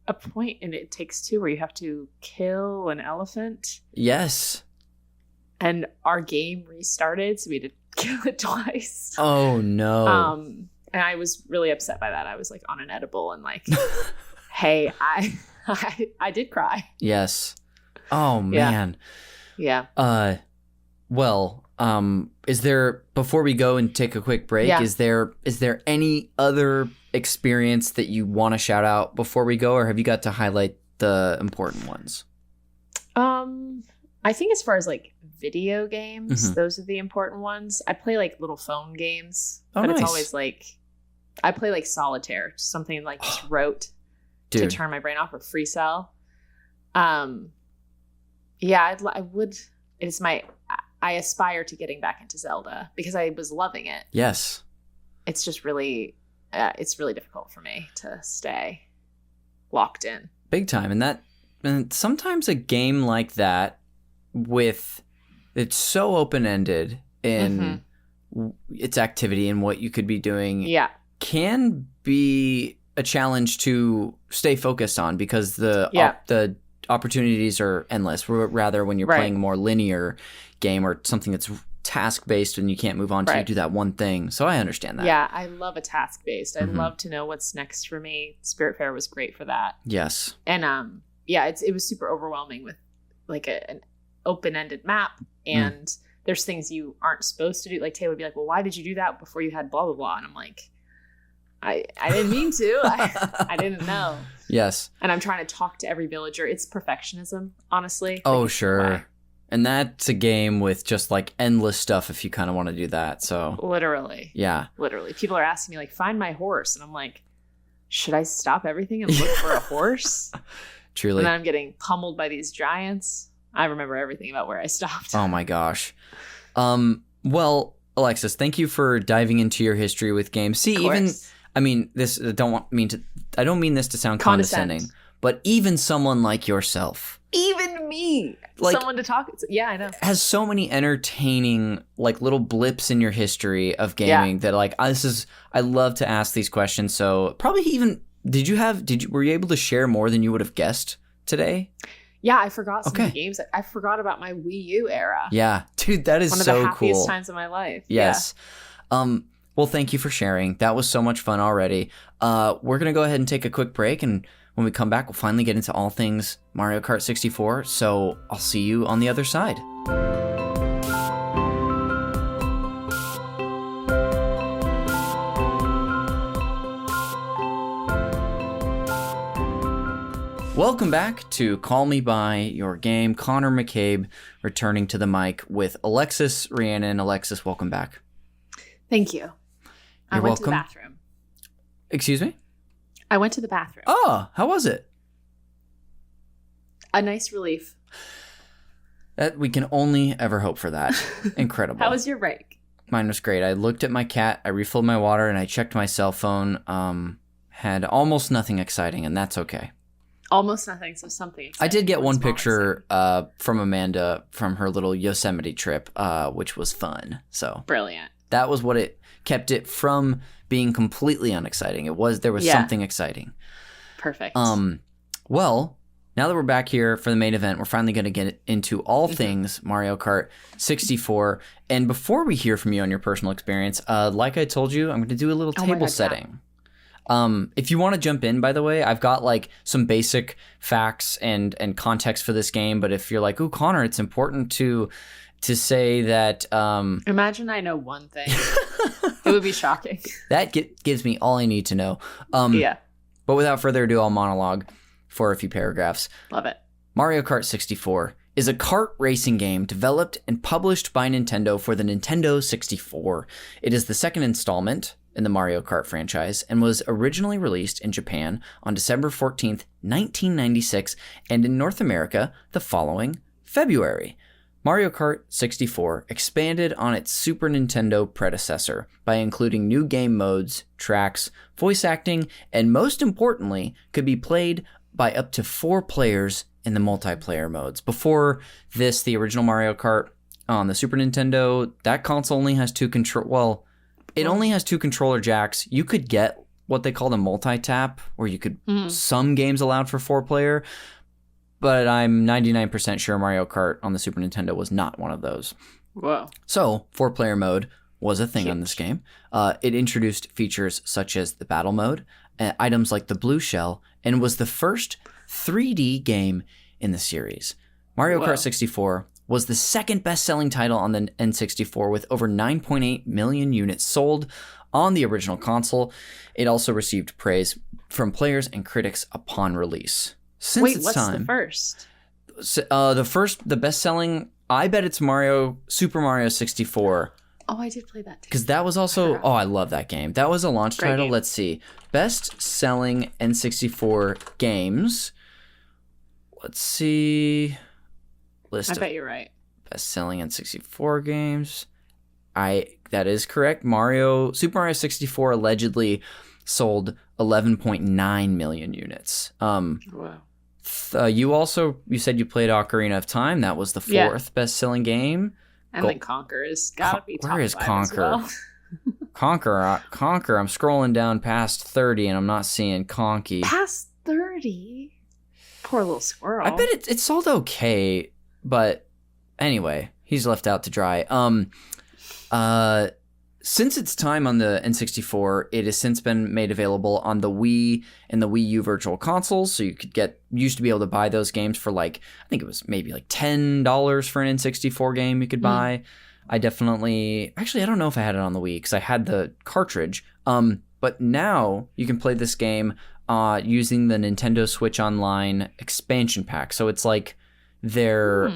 a point in It Takes Two where you have to kill an elephant. Yes. And our game restarted, so we had to kill it twice. Oh no. And I was really upset by that. I was like on an edible and like, hey, I did cry. Yes. Oh man. Yeah. Well, is there, before we go and take a quick break, is there any other experience that you want to shout out before we go, or have you got to highlight the important ones? I think as far as like video games, those are the important ones. I play like little phone games, but it's always like, I play like solitaire, something like just rote to turn my brain off, or free cell. Yeah, I would, I aspire to getting back into Zelda because I was loving it. Yes. It's just really, it's really difficult for me to stay locked in. Big time. And sometimes a game like that it's so open-ended in its activity and what you could be doing. Yeah. Can be a challenge to stay focused on because the opportunities are endless. Rather, when you're playing a more linear game or something that's task-based and you can't move on to do that one thing. So I understand that. Yeah, I love a task-based. I love to know what's next for me. Spiritfarer was great for that. Yes. And it was super overwhelming with like an open-ended map, and there's things you aren't supposed to do. Like Tay would be like, well, why did you do that before you had blah, blah, blah? And I'm like, I didn't mean to. I didn't know. Yes. And I'm trying to talk to every villager. It's perfectionism, honestly. Oh, sure. And that's a game with just like endless stuff if you kind of want to do that. So literally. Yeah. Literally. People are asking me like, find my horse. And I'm like, should I stop everything and look for a horse? Truly. And then I'm getting pummeled by these giants. I remember everything about where I stopped. Oh my gosh. Well, Alexis, thank you for diving into your history with games. See, even I mean this I don't mean this to sound condescending, but even someone like yourself, even me, like, someone to talk to. Yeah, I know. Has so many entertaining like little blips in your history of gaming that like I love to ask these questions. So probably even were you able to share more than you would have guessed today? Yeah, I forgot some of the games. I forgot about my Wii U era. Yeah, dude, that is so cool. One of the happiest times of my life. Yes. Yeah. Well, thank you for sharing. That was so much fun already. We're going to go ahead and take a quick break, and when we come back, we'll finally get into all things Mario Kart 64. So I'll see you on the other side. Welcome back to Call Me By Your Game. Connor McCabe returning to the mic with Alexis Rhiannon. Alexis, welcome back. Thank you. I went to the bathroom. Excuse me? I went to the bathroom. Oh, how was it? A nice relief. That we can only ever hope for that. Incredible. How was your break? Mine was great. I looked at my cat, I refilled my water, and I checked my cell phone. Had almost nothing exciting, and that's okay. Almost nothing, so something exciting. I did get one picture from Amanda from her little Yosemite trip, which was fun. So brilliant. That was what it kept it from being completely unexciting. There was something exciting. Perfect. Well, now that we're back here for the main event, we're finally going to get into all things Mario Kart 64. And before we hear from you on your personal experience, like I told you, I'm going to do a little table setting. If you want to jump in, by the way, I've got like some basic facts and context for this game. But if you're like, ooh, Connor, it's important to say that... Imagine I know one thing. It would be shocking. That gives me all I need to know. Yeah. But without further ado, I'll monologue for a few paragraphs. Love it. Mario Kart 64 is a kart racing game developed and published by Nintendo for the Nintendo 64. It is the second installment in the Mario Kart franchise and was originally released in Japan on December 14th, 1996, and in North America the following February. Mario Kart 64 expanded on its Super Nintendo predecessor by including new game modes, tracks, voice acting, and most importantly, could be played by up to 4 players in the multiplayer modes. Before this, the original Mario Kart on the Super Nintendo, that console only has it only has 2 controller jacks. You could get what they call the multi-tap, where you could, some games allowed for 4-player, but I'm 99% sure Mario Kart on the Super Nintendo was not one of those. Whoa. So, 4-player mode was a thing on this game. It introduced features such as the battle mode, items like the blue shell, and was the first 3D game in the series. Mario Kart 64 was the second best-selling title on the N64 with over 9.8 million units sold on the original console. It also received praise from players and critics upon release. What's the first? The best-selling, I bet it's Super Mario 64. Oh, I did play that too. Because that was also, I love that game. That was a launch title. Game. Let's see. Best-selling N64 games. Let's see. I bet you're right. Best-selling N64 games. That is correct. Super Mario 64 allegedly sold 11.9 million units. Wow. You said you played Ocarina of Time. That was the 4th best-selling game. And then Conker has got to be top 5 Where is Conker? as well. Conquer. I'm scrolling down past 30 and I'm not seeing Conky. Past 30? Poor little squirrel. I bet it sold okay, but anyway, he's left out to dry. Since its time on the N64, it has since been made available on the Wii and the Wii U Virtual Consoles. So you used to be able to buy those games for like, I think it was maybe like $10 for an N64 game you could buy. I definitely, actually, I don't know if I had it on the Wii because I had the cartridge. But now you can play this game using the Nintendo Switch Online expansion pack. So it's like their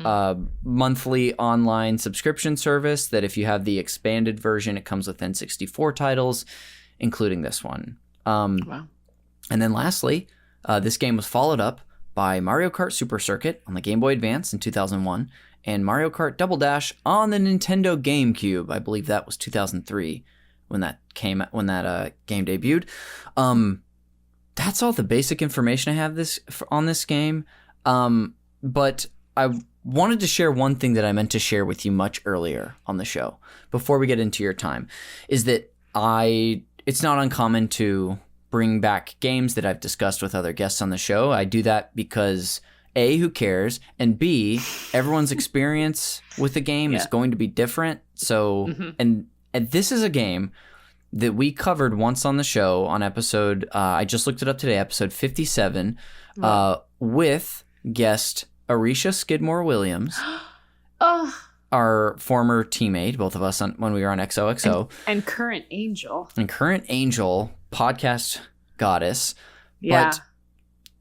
monthly online subscription service that if you have the expanded version, it comes with N64 titles, including this one. Wow. And then lastly, this game was followed up by Mario Kart Super Circuit on the Game Boy Advance in 2001 and Mario Kart Double Dash on the Nintendo GameCube. I believe that was 2003 when that game debuted. That's all the basic information I have on this game. But I wanted to share one thing that I meant to share with you much earlier on the show before we get into your time, is that it's not uncommon to bring back games that I've discussed with other guests on the show. I do that because A, who cares? And B, everyone's experience with the game is going to be different. So, and this is a game that we covered once on the show on episode, I just looked it up today, episode 57, with guest Arisha Skidmore Williams, our former teammate, both of us when we were on XOXO. And current Angel. Podcast goddess. Yeah. But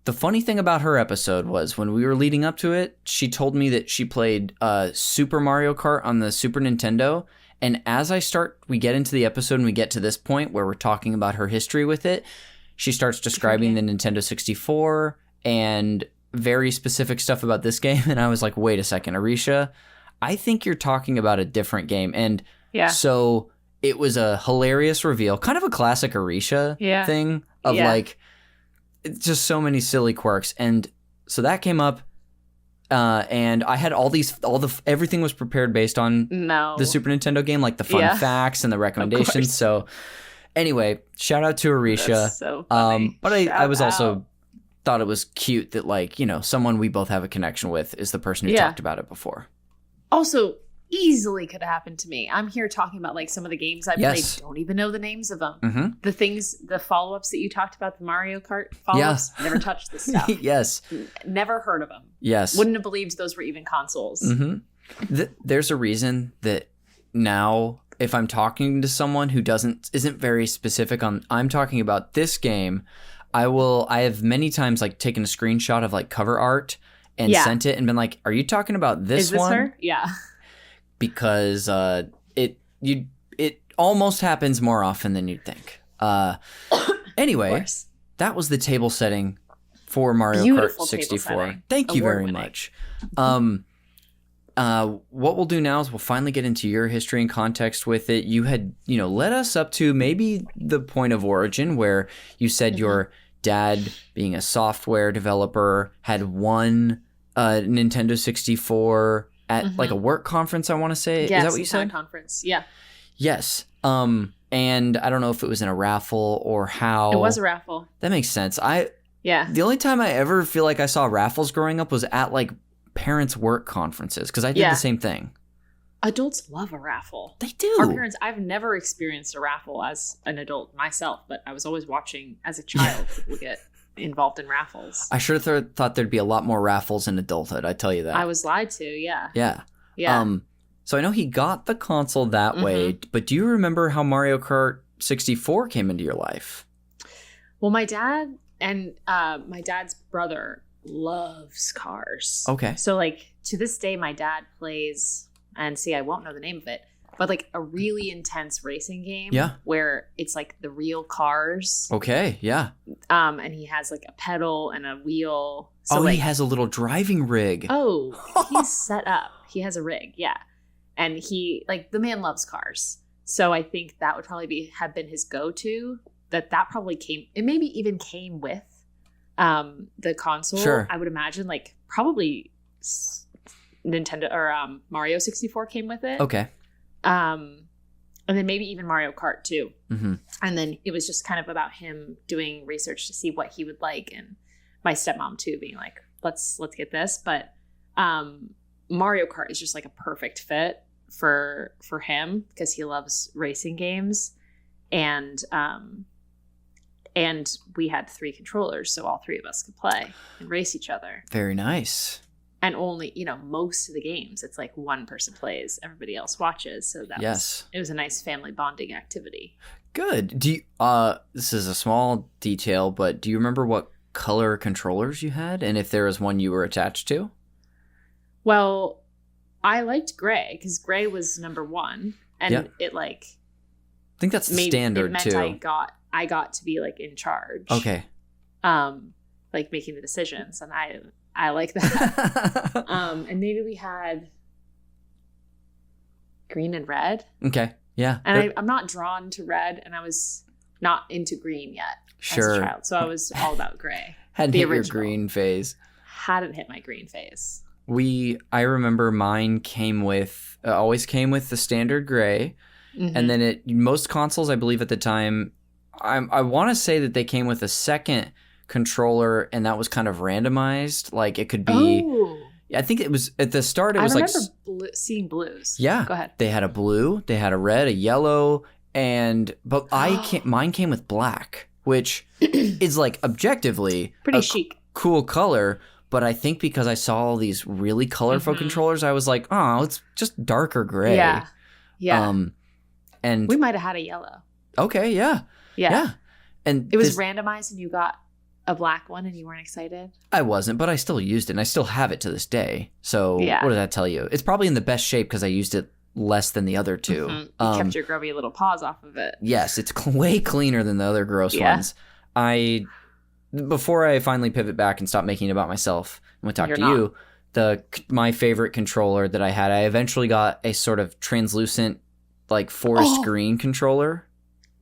the funny thing about her episode was when we were leading up to it, she told me that she played Super Mario Kart on the Super Nintendo. And as we get into the episode and we get to this point where we're talking about her history with it, she starts describing the Nintendo 64 and very specific stuff about this game. And I was like, wait a second, Arisha, I think you're talking about a different game. And so it was a hilarious reveal, kind of a classic Arisha thing of like, just so many silly quirks. And so that came up. And I had everything was prepared based on the Super Nintendo game, like the fun facts and the recommendations. So anyway, shout out to Arisha. That's so funny. But I was also thought it was cute that, like, you know, someone we both have a connection with is the person who talked about it before. Also, easily could have happened to me. I'm here talking about like some of the games I played. Don't even know the names of them. The follow-ups that you talked about, the Mario Kart follow-ups, never touched this stuff. Never heard of them. Wouldn't have believed those were even consoles. There's a reason that now if I'm talking to someone who isn't very specific on, I'm talking about this game, I have many times like taken a screenshot of like cover art and sent it and been like, are you talking about this one? Is this her? Yeah. Because it almost happens more often than you'd think. Anyway, that was the table setting for Mario Kart 64. Thank you very much. What we'll do now is we'll finally get into your history and context with it. You had, led us up to maybe the point of origin where you said your dad, being a software developer, had won Nintendo 64 at like a work conference, I want to say. Is that what you said? Conference. Yeah. Yes. And I don't know if it was in a raffle or how. It was a raffle. That makes sense. The only time I ever feel like I saw raffles growing up was at like parents' work conferences because I did the same thing. Adults love a raffle. They do. Our parents, I've never experienced a raffle as an adult myself, but I was always watching as a child people get involved in raffles. I sure thought there'd be a lot more raffles in adulthood. I tell you that. I was lied to. Yeah. Yeah. So I know he got the console that way, but do you remember how Mario Kart 64 came into your life? Well, my dad and my dad's brother loves cars. Okay. So like to this day, my dad plays, and see, I won't know the name of it, but like a really intense racing game. Yeah. Where it's like the real cars. Okay. Yeah. And he has like a pedal and a wheel. So he has a little driving rig. Oh, he's set up. He has a rig. Yeah. And the man loves cars. So I think that would probably have been his go-to. That probably it maybe even came with the console. Sure. I would imagine like probably Nintendo or Mario 64 came with it. Okay. And And then maybe even Mario Kart too. Mm-hmm. And then it was just kind of about him doing research to see what he would like. And my stepmom too being like, let's get this. But Mario Kart is just like a perfect fit for him because he loves racing games. And we had 3 controllers, so all 3 of us could play and race each other. Very nice. And only, most of the games, it's like one person plays, everybody else watches. So it was a nice family bonding activity. Good. Do you, this is a small detail, but do you remember what color controllers you had, and if there was one you were attached to? Well, I liked gray because gray was number 1, and it like. I think that's the standard it meant too. I got to be like in charge. Okay. Like making the decisions, and I like that. And maybe we had green and red. Okay. Yeah. And I'm not drawn to red, and I was not into green yet as a child. So I was all about gray. Hadn't hit your green phase. Hadn't hit my green phase. I remember mine always came with the standard gray. Mm-hmm. And then most consoles, I believe at the time, I want to say that they came with a second controller, and that was kind of randomized. Like it could be. Oh. I think it was at the start. It was like seeing blues. Yeah, go ahead. They had a blue, they had a red, a yellow, but mine came with black, which is like objectively pretty chic, cool color. But I think because I saw all these really colorful controllers, I was like, oh, it's just darker gray. Yeah. And we might have had a yellow. Okay. Yeah. And it was randomized, and you got a black one, and you weren't excited? I wasn't, but I still used it, and I still have it to this day. So what does that tell you? It's probably in the best shape because I used it less than the other 2. Mm-hmm. You kept your grubby little paws off of it. Yes, it's way cleaner than the other gross ones. Before I finally pivot back and stop making it about myself and would talk to you, my favorite controller that I had, I eventually got a sort of translucent, like forest green controller.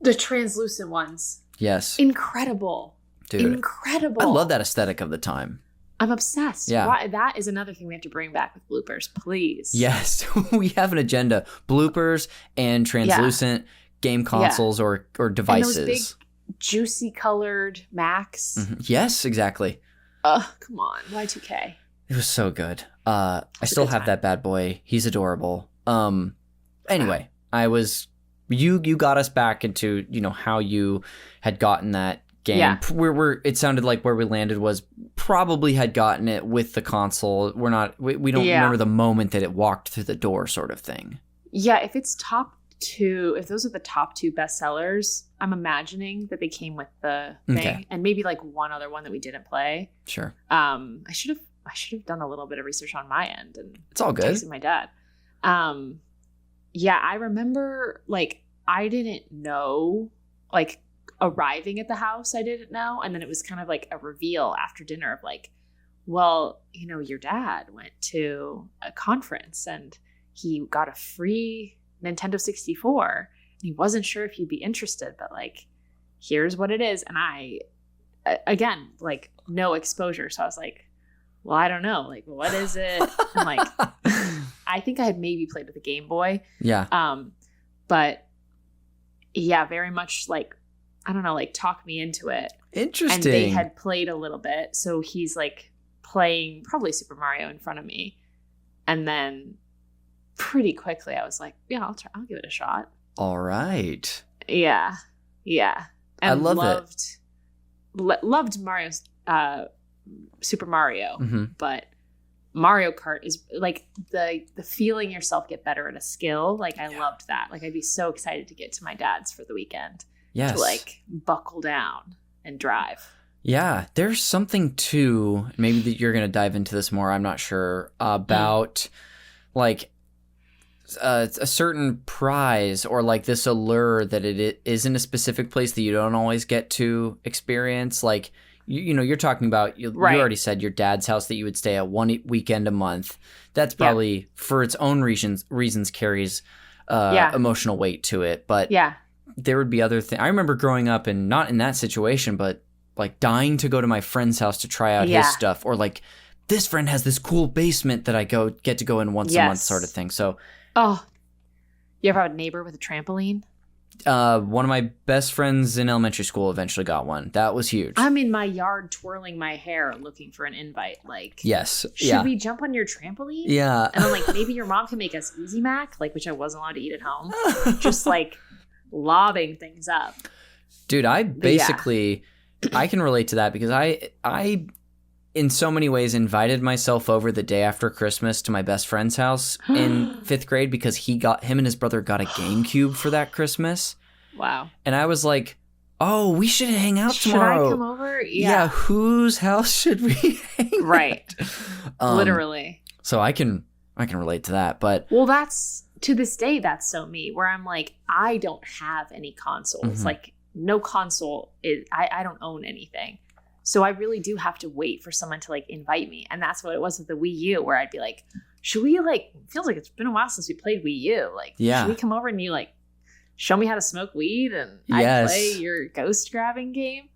The translucent ones. Yes. Incredible. Dude, incredible. I love that aesthetic of the time. I'm obsessed. Yeah. That is another thing we have to bring back with bloopers, please. Yes. We have an agenda. Bloopers and translucent game consoles or devices. And those big, juicy colored Macs. Mm-hmm. Yes, exactly. Come on. Y2K. It was so good. I still have that bad boy. He's adorable. Anyway, you got us back into, how you had gotten that game. Yeah. It sounded like where we landed was probably had gotten it with the console. We don't remember the moment that it walked through the door, sort of thing. Yeah, if it's if those are the top 2 bestsellers, I'm imagining that they came with the thing, and maybe like one other one that we didn't play. Sure. I should have done a little bit of research on my end, and it's all good. Texted my dad. I remember like I didn't know, like arriving at the house, I didn't know. And then it was kind of like a reveal after dinner of like, well, your dad went to a conference and he got a free Nintendo 64. And he wasn't sure if you'd be interested, but like, here's what it is. And I, again, like no exposure. So I was like, well, I don't know. Like, what is it? I'm like, I think I had maybe played with a Game Boy. Yeah. But yeah, very much like, I don't know, like talk me into it. Interesting. And they had played a little bit. So he's like playing probably Super Mario in front of me. And then pretty quickly I was like, yeah, I'll give it a shot. All right. Yeah. Yeah. And I loved loved Mario's Super Mario, but Mario Kart is like the feeling yourself get better at a skill. Like I loved that. Like I'd be so excited to get to my dad's for the weekend. Yes. To like buckle down and drive. Yeah, there's something too, maybe that you're going to dive into this more, I'm not sure, about like a certain prize or like this allure that it is in a specific place that you don't always get to experience. Like, you're talking about, you already said your dad's house that you would stay at one weekend a month. That's probably for its own reasons carries emotional weight to it. But there would be other things. I remember growing up and not in that situation, but like dying to go to my friend's house to try out his stuff, or like this friend has this cool basement that I get to go in once a month sort of thing. So, You ever have a neighbor with a trampoline? One of my best friends in elementary school eventually got one. That was huge. I'm in my yard twirling my hair looking for an invite. Like, yes. Should we jump on your trampoline? Yeah. And then, like, maybe your mom can make us Easy Mac, like, which I wasn't allowed to eat at home. Just, like, lobbing things up. Dude, I can relate to that because I in so many ways invited myself over the day after Christmas to my best friend's house in 5th grade because him and his brother got a GameCube for that Christmas. Wow. And I was like, oh, we should hang out tomorrow. Should I come over? Yeah, whose house should we hang right. at? Literally. So I can relate to that, but well, that's to this day that's so me where I'm like, I don't have any consoles. Mm-hmm. Like no console is I don't own anything. So I really do have to wait for someone to like invite me. And that's what it was with the Wii U, where I'd be like, should we like, feels like it's been a while since we played Wii U. Like, should we come over and you like show me how to smoke weed and I play your ghost grabbing game?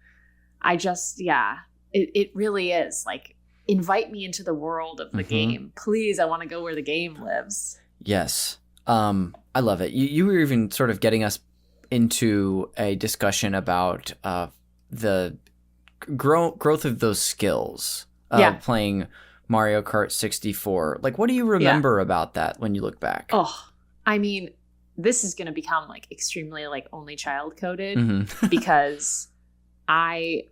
It really is like, invite me into the world of the game. Please, I want to go where the game lives. Yes. I love it. You were even sort of getting us into a discussion about the growth of those skills playing Mario Kart 64. Like, what do you remember about that when you look back? Oh, I mean, this is going to become like extremely like only child coded because like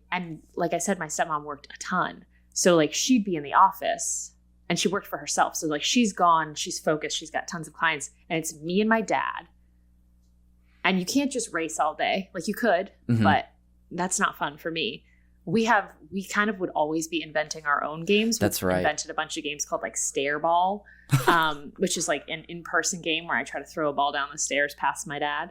I said, my stepmom worked a ton. So like she'd be in the office and she worked for herself. So like she's gone, she's focused, she's got tons of clients, and it's me and my dad. And you can't just race all day. Like you could, but that's not fun for me. We kind of would always be inventing our own games. That's right. We invented a bunch of games called like Stair Ball, which is like an in-person game where I try to throw a ball down the stairs past my dad.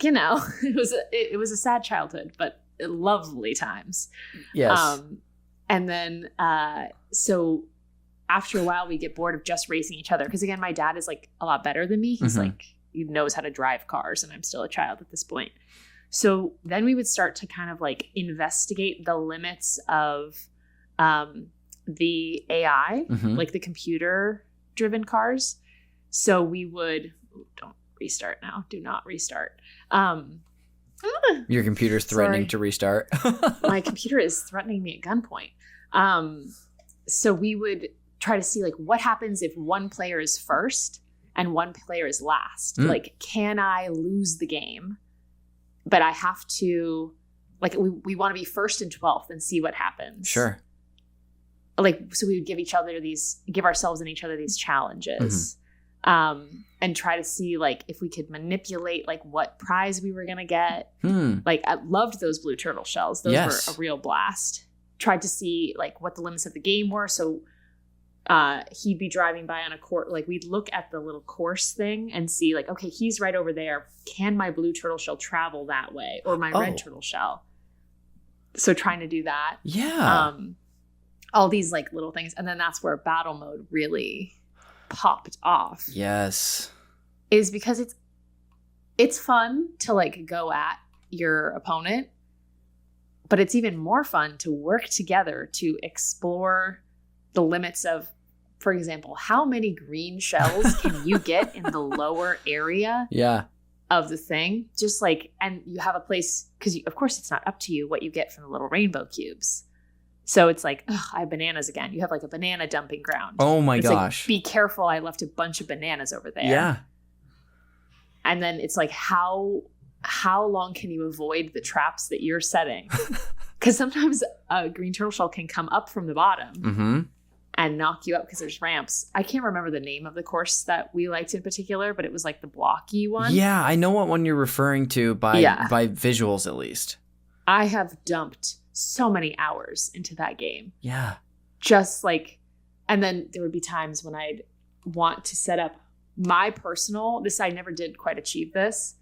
You know, it was a sad childhood, but lovely times. Yes. And then, so after a while we get bored of just racing each other. Cause again, my dad is like a lot better than me. He's like, he knows how to drive cars and I'm still a child at this point. So then we would start to kind of like investigate the limits of the AI, like the computer driven cars. So we would, don't restart now. Do not restart. Your computer's threatening to restart. My computer is threatening me at gunpoint. So we would try to see like what happens if one player is first and one player is last. Like, can I lose the game? But I have to, like, we want to be first and 12th and see what happens. Sure. Like, so we would give ourselves and each other these challenges. And try to see like if we could manipulate like what prize we were gonna get. Like I loved those blue turtle shells. Those were a real blast. Tried to see like what the limits of the game were. So he'd be driving by on a course. Like we'd look at the little course thing and see like, okay, he's right over there. Can my blue turtle shell travel that way, or my red turtle shell? So trying to do that. Yeah. All these like little things, and then that's where battle mode really popped off. Yes. Is because it's fun to like go at your opponent, but it's even more fun to work together to explore the limits of, for example, how many green shells can you get in the lower area of the thing? Just like, and you have a place, because of course it's not up to you what you get from the little rainbow cubes. So it's like, I have bananas again. You have like a banana dumping ground. Oh my gosh. Like, be careful. I left a bunch of bananas over there. Yeah. And then it's like, how long can you avoid the traps that you're setting? Because sometimes a green turtle shell can come up from the bottom and knock you up because there's ramps. I can't remember the name of the course that we liked in particular, but it was like the blocky one. Yeah, I know what one you're referring to by visuals at least. I have dumped so many hours into that game. Yeah. Just like, and then there would be times when I'd want to set up my personal, I never did quite achieve this.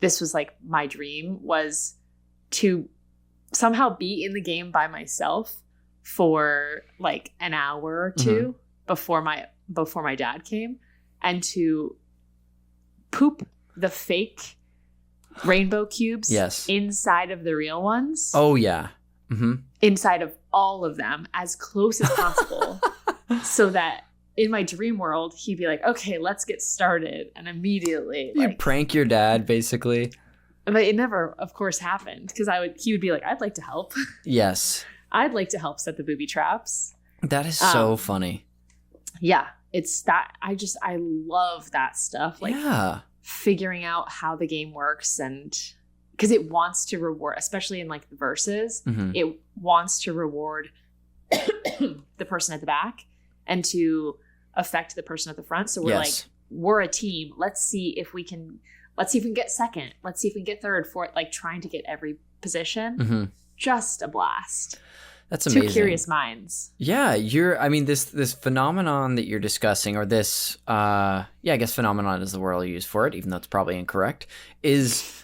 This was like my dream, was to somehow be in the game by myself for like an hour or two before my dad came, and to poop the fake rainbow cubes inside of the real ones. Oh, yeah. Inside of all of them as close as possible so that in my dream world, he'd be like, okay, let's get started. And immediately you prank your dad, basically. But it never, of course, happened because he would be like, I'd like to help. Yes. I'd like to help set the booby traps. That is so funny. Yeah. It's that I love that stuff. Like figuring out how the game works, and because it wants to reward, especially in like the verses, it wants to reward the person at the back and to affect the person at the front. So we're like, we're a team. Let's see if we can get second. Let's see if we can get third, fourth, like trying to get every position. Just a blast. That's amazing. Two curious minds. Yeah, this phenomenon that you're discussing, or this, I guess phenomenon is the word I'll use for it, even though it's probably incorrect, is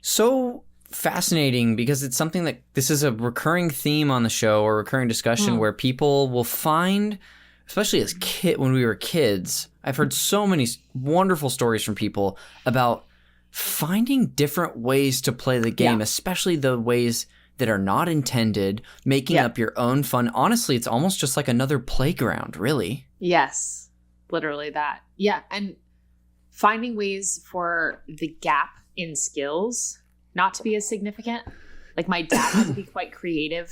so fascinating because it's something that this is a recurring theme on the show, or recurring discussion where people will find, especially as when we were kids, I've heard so many wonderful stories from people about finding different ways to play the game, especially the ways that are not intended, making up your own fun. Honestly, it's almost just like another playground, really. Yes, literally that. Yeah, and finding ways for the gap in skills not to be as significant. Like my dad had to be quite creative.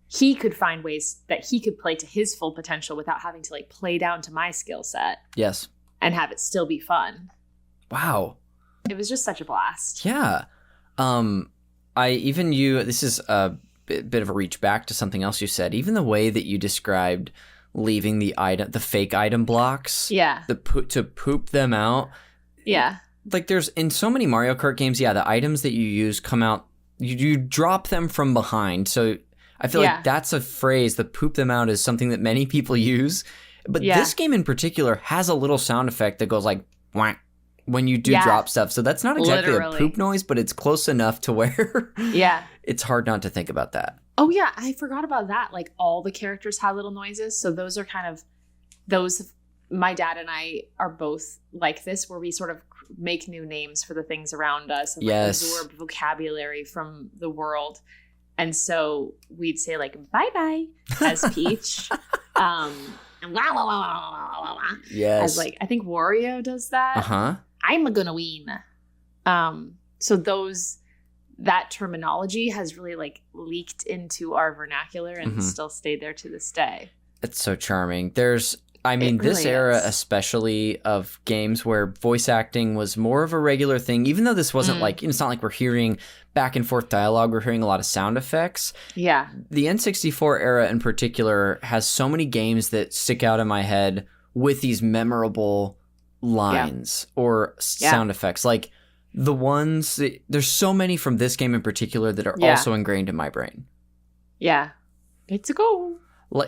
He could find ways that he could play to his full potential without having to like play down to my skill set. Yes. And have it still be fun. Wow. It was just such a blast. Yeah. This is a bit of a reach back to something else you said. Even the way that you described leaving the fake item blocks. Yeah. To poop them out. Yeah. Like there's in so many Mario Kart games, the items that you use come out, you drop them from behind. So I feel like that's a phrase, the poop them out is something that many people use. But this game in particular has a little sound effect that goes like, whack, when you do drop stuff. So that's not exactly a poop noise, but it's close enough to where it's hard not to think about that. Oh, yeah. I forgot about that. Like all the characters have little noises. So those are kind of my dad and I are both like this, where we sort of make new names for the things around us and like absorb vocabulary from the world. And so we'd say like, bye-bye as Peach. And wah, wah, wah, wah, wah, wah. Yes. As like, I think Wario does that. Uh-huh. I'm gonna win. So that terminology has really like leaked into our vernacular and still stayed there to this day. It's so charming. This era especially of games where voice acting was more of a regular thing, even though this wasn't like, it's not like we're hearing back and forth dialogue, we're hearing a lot of sound effects. Yeah. The N64 era in particular has so many games that stick out in my head with these memorable lines or sound effects. Like the ones there's so many from this game in particular that are also ingrained in my brain. Yeah. Let's go.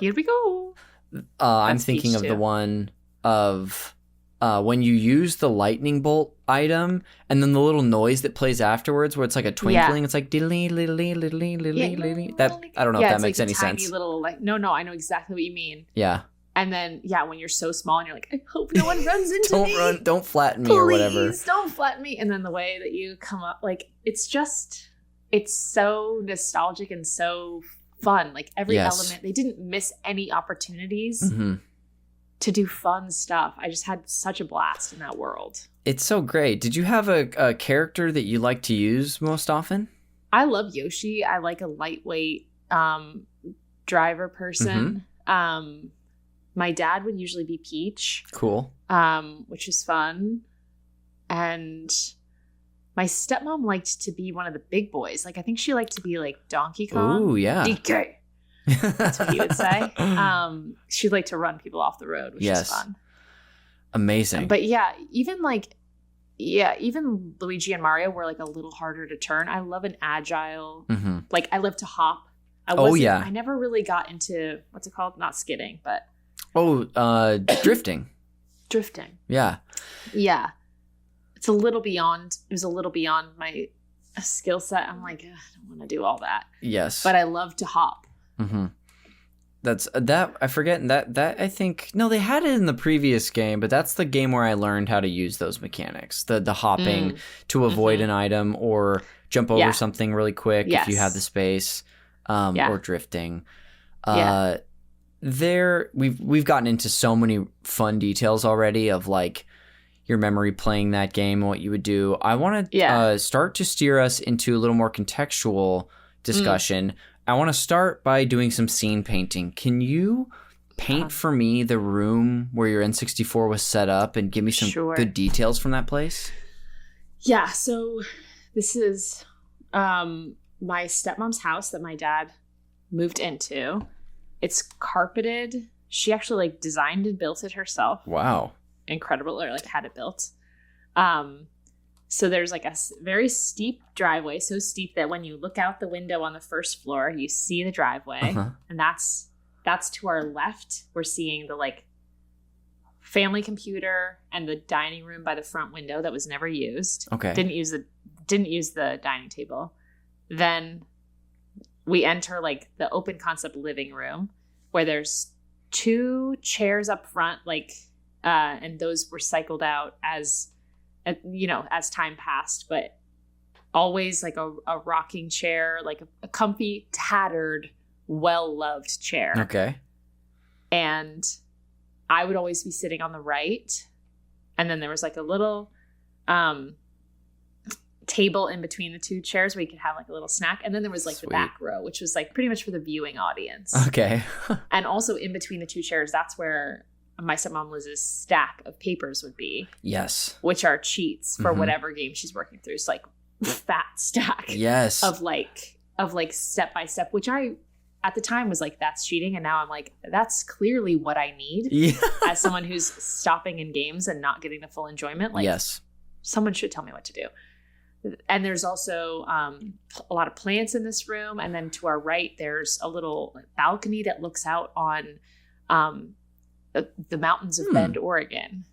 Here we go. I'm thinking of the one of when you use the lightning bolt item and then the little noise that plays afterwards where it's like a twinkling. It's like diddly, diddly, diddly, diddly, diddly. That I don't know if that makes any sense. Little, like, no, I know exactly what you mean. Yeah. And then, when you're so small and you're like, I hope no one runs into me. Don't flatten me or whatever. Please don't flatten me. And then the way that you come up, like, it's so nostalgic and so fun. Like every element, they didn't miss any opportunities to do fun stuff. I just had such a blast in that world. It's so great. Did you have a character that you like to use most often? I love Yoshi. I like a lightweight driver person. My dad would usually be Peach. Cool. Which is fun. And my stepmom liked to be one of the big boys. Like, I think she liked to be like Donkey Kong. Ooh, yeah. DK. That's what he would say. She'd like to run people off the road, which is fun. Amazing. But even Luigi and Mario were like a little harder to turn. I love an agile, like I love to hop. I never really got into, what's it called? Not skidding, but. Drifting. Drifting. Yeah. Yeah. It was a little beyond my skill set. I'm like, I don't want to do all that. Yes. But I love to hop. That's that. I forget that I think, no, they had it in the previous game, but that's the game where I learned how to use those mechanics, the hopping to avoid an item or jump over something really quick if you have the space, or drifting. we've gotten into so many fun details already of like your memory playing that game and what you would do. I want to start to steer us into a little more contextual discussion. I want to start by doing some scene painting. Can you paint for me the room where your N64 was set up and give me some good details from that place? Yeah, so this is my stepmom's house that my dad moved into. It's carpeted. She actually like designed and built it herself. Wow. Incredible, or like had it built. So there's like a very steep driveway, so steep that when you look out the window on the first floor, you see the driveway, and that's to our left. We're seeing the like family computer and the dining room by the front window that was never used. Okay. Didn't use the dining table. Then we enter like the open concept living room where there's 2 chairs up front, like, and those were cycled out as time passed, but always like a rocking chair, like a comfy, tattered, well-loved chair. Okay. And I would always be sitting on the right. And then there was like a little table in between the 2 chairs where you could have like a little snack. And then there was like the back row, which was like pretty much for the viewing audience. Okay. And also in between the 2 chairs, that's where my stepmom Liz's stack of papers would be. Yes. Which are cheats for whatever game she's working through. It's like fat stack. Yes. Of like step by step, which I at the time was like, that's cheating. And now I'm like, that's clearly what I need as someone who's stopping in games and not getting the full enjoyment. Like, yes, someone should tell me what to do. And there's also a lot of plants in this room. And then to our right, there's a little balcony that looks out on the mountains of Bend, Oregon.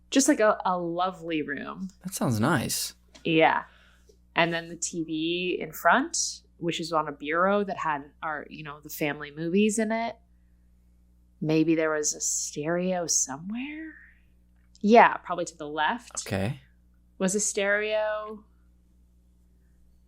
Just like a lovely room. That sounds nice. Yeah. And then the TV in front, which is on a bureau that had the family movies in it. Maybe there was a stereo somewhere. Yeah, probably to the left. Okay. Was a stereo.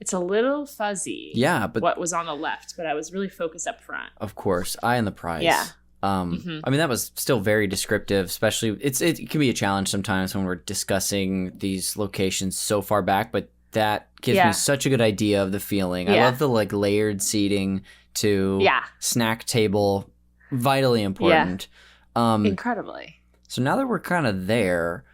It's a little fuzzy. Yeah, but what was on the left, but I was really focused up front. Of course, eye on the prize. Yeah. I mean, that was still very descriptive, especially it can be a challenge sometimes when we're discussing these locations so far back, but that gives me such a good idea of the feeling. I love the like layered seating to snack table, vitally important. Incredibly. So now that we're kind of there,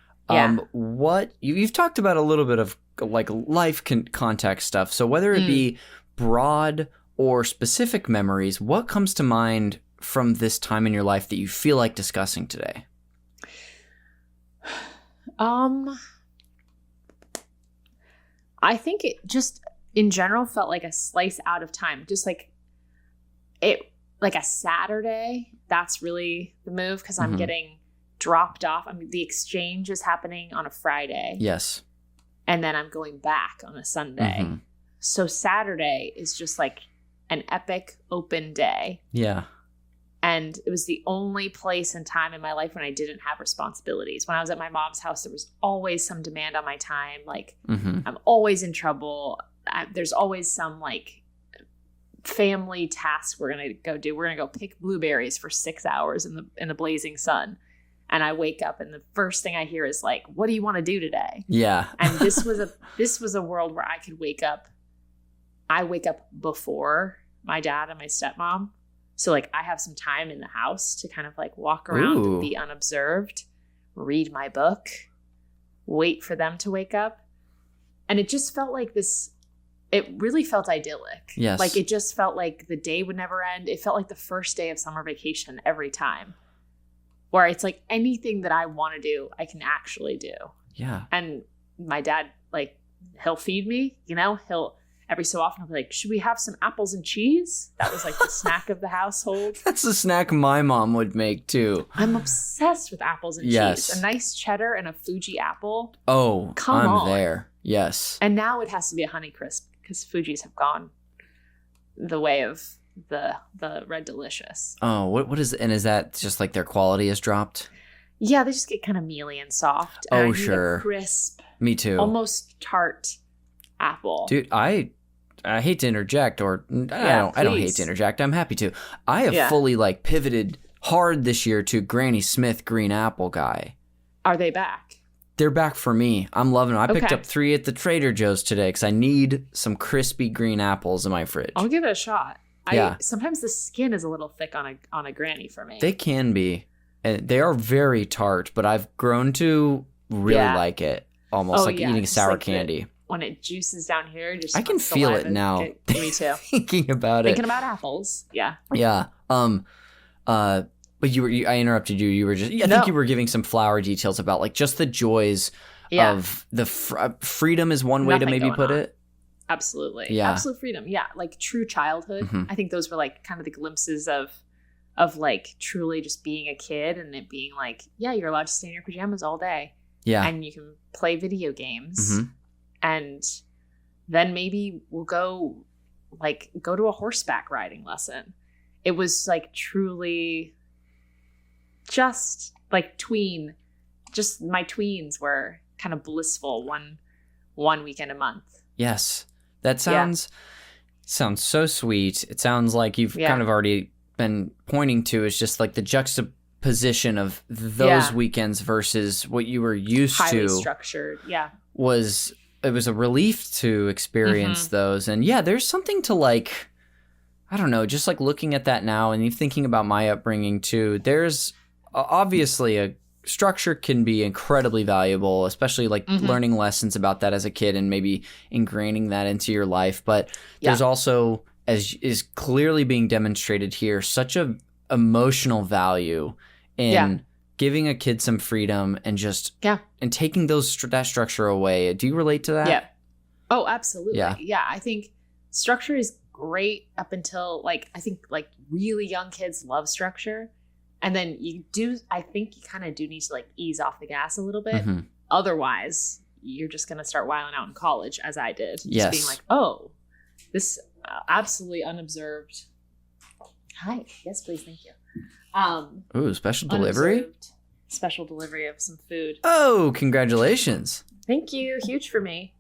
what you've talked about a little bit of like life context stuff. So whether it be broad or specific memories, what comes to mind from this time in your life that you feel like discussing today? I think it just in general felt like a slice out of time, just like a Saturday. That's really the move because I'm getting dropped off. I mean, the exchange is happening on a Friday. Yes. And then I'm going back on a Sunday. So Saturday is just like an epic open day. Yeah. And it was the only place and time in my life when I didn't have responsibilities. When I was at my mom's house, there was always some demand on my time. Like, I'm always in trouble. There's always some, like, family task we're going to go do. We're going to go pick blueberries for 6 hours in the blazing sun. And I wake up, and the first thing I hear is, like, what do you want to do today? Yeah. And this was a world where I could wake up. I wake up before my dad and my stepmom. So, like, I have some time in the house to kind of, like, walk around and be unobserved, read my book, wait for them to wake up. And it just felt like it really felt idyllic. Yes. Like, it just felt like the day would never end. It felt like the first day of summer vacation every time. Where it's like anything that I want to do, I can actually do. Yeah. And my dad, like, he'll feed me, every so often, I'll be like, should we have some apples and cheese? That was like the snack of the household. That's the snack my mom would make too. I'm obsessed with apples and cheese. A nice cheddar and a Fuji apple. Oh, I'm there. Yes. And now it has to be a Honeycrisp because Fujis have gone the way of the Red Delicious. Oh, what is it? And is that just like their quality has dropped? Yeah, they just get kind of mealy and soft. And sure. Crisp. Me too. Almost tart apple. Dude, I I hate to interject, or I don't hate to interject. I'm happy to. I have fully like pivoted hard this year to Granny Smith green apple guy. Are they back? They're back for me. I'm loving them. I picked up 3 at the Trader Joe's today because I need some crispy green apples in my fridge. I'll give it a shot. Sometimes the skin is a little thick on a Granny for me. They can be. And they are very tart, but I've grown to really like it. Almost like eating sour candy. When it juices down here, just I can feel it now. Me too. Thinking about apples. Yeah. Yeah. But I interrupted you. You were just, I think you were giving some flower details about like just the joys of the freedom is one way to maybe put it. Absolutely. Yeah. Absolute freedom. Yeah. Like true childhood. Mm-hmm. I think those were like kind of the glimpses of like truly just being a kid and it being like, you're allowed to stay in your pajamas all day. Yeah. And you can play video games. Mm-hmm. And then maybe we'll go to a horseback riding lesson. It was like truly just like my tweens were kind of blissful one weekend a month. Yes. That sounds so sweet. It sounds like you've kind of already been pointing to is just like the juxtaposition of those weekends versus what you were used to. Highly structured. Yeah. It was a relief to experience those. And there's something to like, I don't know, just like looking at that now and you thinking about my upbringing too, there's obviously a structure can be incredibly valuable, especially like learning lessons about that as a kid and maybe ingraining that into your life. But there's also, as is clearly being demonstrated here, such a emotional value in giving a kid some freedom and just and taking that structure away. Do you relate to that? Yeah. Oh, absolutely. Yeah. I think structure is great up until like, I think like really young kids love structure. And then I think you kind of do need to like ease off the gas a little bit. Mm-hmm. Otherwise, you're just going to start wilding out in college as I did. Just being like, oh, this absolutely unobserved. Hi. Yes, please. Thank you. Ooh, special delivery? Special delivery of some food. Oh, congratulations. Thank you. Huge for me.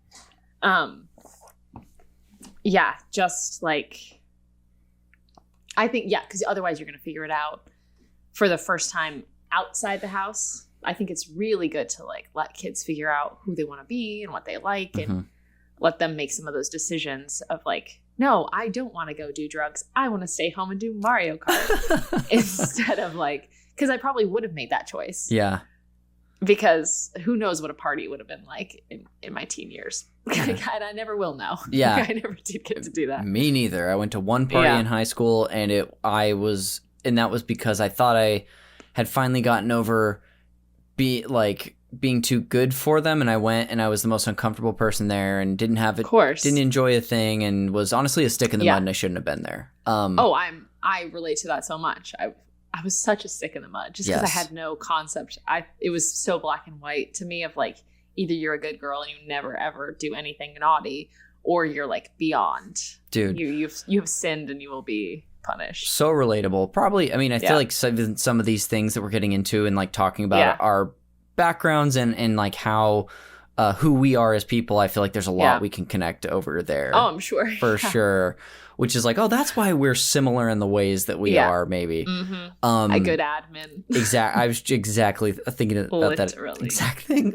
Just like, I think, because otherwise you're going to figure it out for the first time outside the house. I think it's really good to like let kids figure out who they want to be and what they like and let them make some of those decisions of like, no, I don't want to go do drugs. I want to stay home and do Mario Kart instead of like, because I probably would have made that choice. Yeah. Because who knows what a party would have been like in my teen years. And I never will know. Yeah. I never did get to do that. Me neither. I went to one party in high school and that was because I thought I had finally gotten over being too good for them, and I went and I was the most uncomfortable person there and didn't enjoy a thing and was honestly a stick in the mud and I shouldn't have been there. I relate to that so much. I was such a stick in the mud just because I had no concept. It was so black and white to me of like either you're a good girl and you never ever do anything naughty, or you're like beyond. Dude, you have sinned and you will be punished. So relatable. Probably. I mean, I feel like some of these things that we're getting into and like talking about our backgrounds and like how who we are as people, I feel like there's a lot we can connect over there. Oh, I'm sure. For sure. Which is like, oh, that's why we're similar in the ways that we are, maybe. Mm-hmm. A good admin. I was exactly thinking about that exact thing.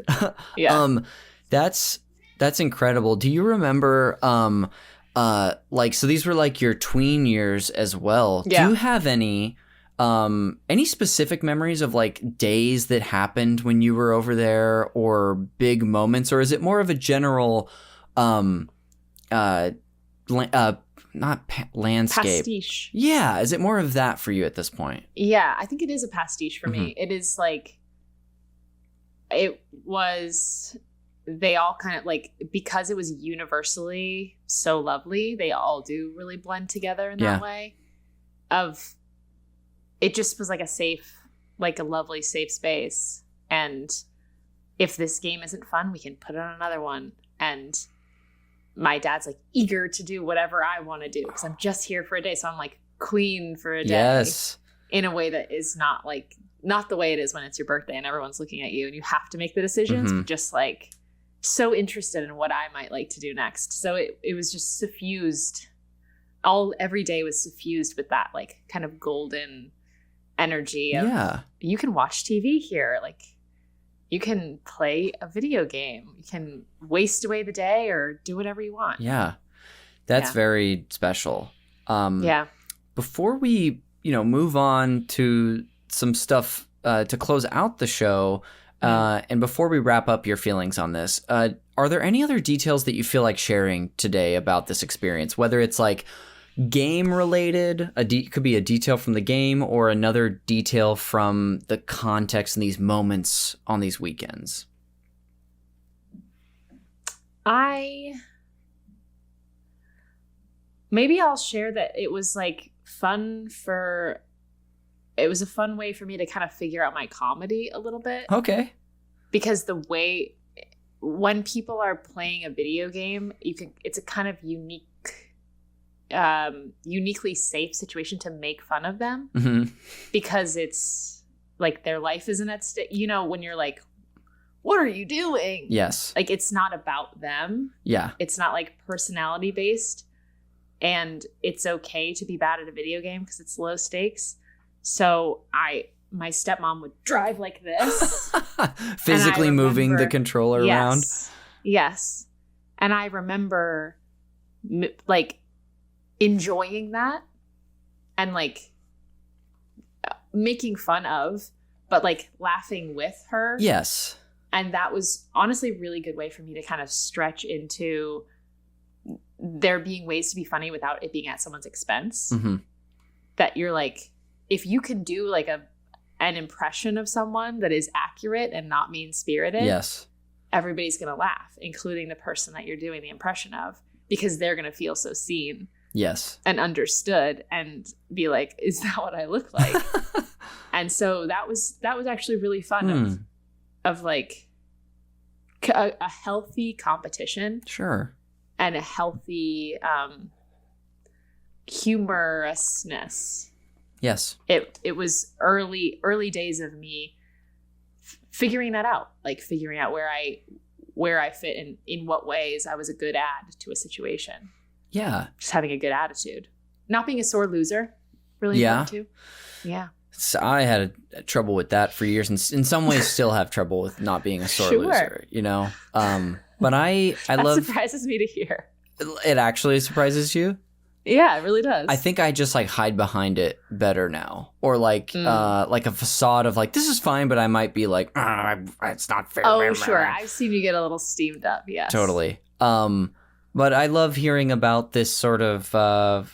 That's incredible. Do you remember so these were like your tween years as well. Yeah. Do you have any specific memories of like days that happened when you were over there or big moments, or is it more of a general landscape? Pastiche. Yeah. Is it more of that for you at this point? Yeah, I think it is a pastiche for me. It is like, they all kind of like, because it was universally so lovely, they all do really blend together in that way it just was like a lovely safe space. And if this game isn't fun, we can put it on another one. And my dad's like eager to do whatever I want to do because I'm just here for a day. So I'm like queen for a day. Yes. In a way that is not the way it is when it's your birthday and everyone's looking at you and you have to make the decisions. But just like so interested in what I might like to do next. So it was just suffused. Every day was suffused with that like kind of golden energy of you can watch TV here. Like you can play a video game. You can waste away the day or do whatever you want. Yeah. That's very special. Before we, move on to some stuff to close out the show, and before we wrap up your feelings on this, are there any other details that you feel like sharing today about this experience? Whether it's like game related, could be a detail from the game or another detail from the context in these moments on these weekends. Maybe I'll share that it was like it was a fun way for me to kind of figure out my comedy a little bit. Okay. Because the way when people are playing a video game, it's a kind of uniquely safe situation to make fun of them because it's like their life isn't at stake. When you're like, what are you doing? Yes. Like it's not about them. Yeah. It's not like personality based. And it's okay to be bad at a video game because it's low stakes. So my stepmom would drive like this. Physically moving the controller around. Yes. And I remember like enjoying that and like making fun of, but like laughing with her. Yes. And that was honestly a really good way for me to kind of stretch into there being ways to be funny without it being at someone's expense. That you're like, if you can do like an impression of someone that is accurate and not mean-spirited, yes, everybody's going to laugh, including the person that you're doing the impression of, because they're going to feel so seen. Yes. And understood and be like, is that what I look like? And so that was actually really fun of like a healthy competition. Sure. And a healthy humorousness. Yes. It was early days of me figuring that out, like figuring out where I fit and in what ways I was a good add to a situation. Yeah. Just having a good attitude. Not being a sore loser. Really important too. Yeah. So I had trouble with that for years, and in some ways still have trouble with not being a sore loser, But I that love. Surprises me to hear. It actually surprises you? Yeah, it really does. I think I just like hide behind it better now, or like a facade of like this is fine, but I might be like it's not fair. Oh, sure. I've seen you get a little steamed up. Yes, totally. But I love hearing about this sort of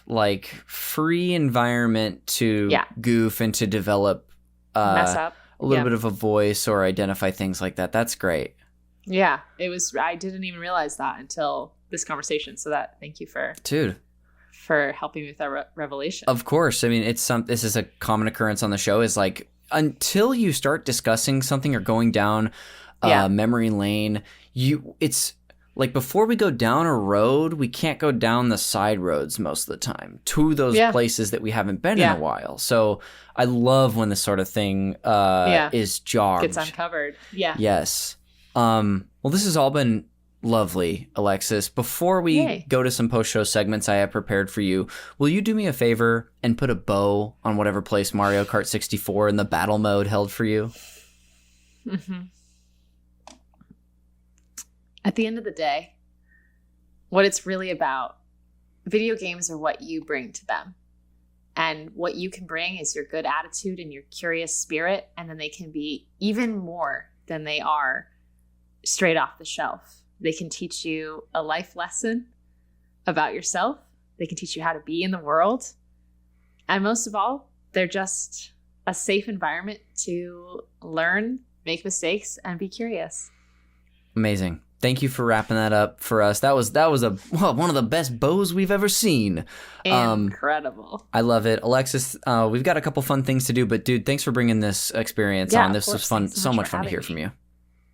like free environment to goof and to develop mess up a little bit of a voice or identify things like that. That's great. Yeah, it was. I didn't even realize that until this conversation. So thank you for helping me with that revelation. Of course. I mean, this is a common occurrence on the show is like until you start discussing something or going down memory lane, it's like before we go down a road, we can't go down the side roads most of the time to those places that we haven't been in a while. So I love when this sort of thing is jogged. Gets uncovered. Yeah. Yes. Well, this has all been lovely, Alexis. Before we go to some post-show segments I have prepared for you, will you do me a favor and put a bow on whatever place Mario Kart 64 in the battle mode held for you? Mm-hmm. At the end of the day, what it's really about, video games are what you bring to them. And what you can bring is your good attitude and your curious spirit, and then they can be even more than they are straight off the shelf. They can teach you a life lesson about yourself. They can teach you how to be in the world. And most of all, they're just a safe environment to learn, make mistakes, and be curious. Amazing. Thank you for wrapping that up for us. That was one of the best bows we've ever seen. Incredible. I love it. Alexis, we've got a couple fun things to do, but dude, thanks for bringing this experience on. This was fun. So much fun to hear from you.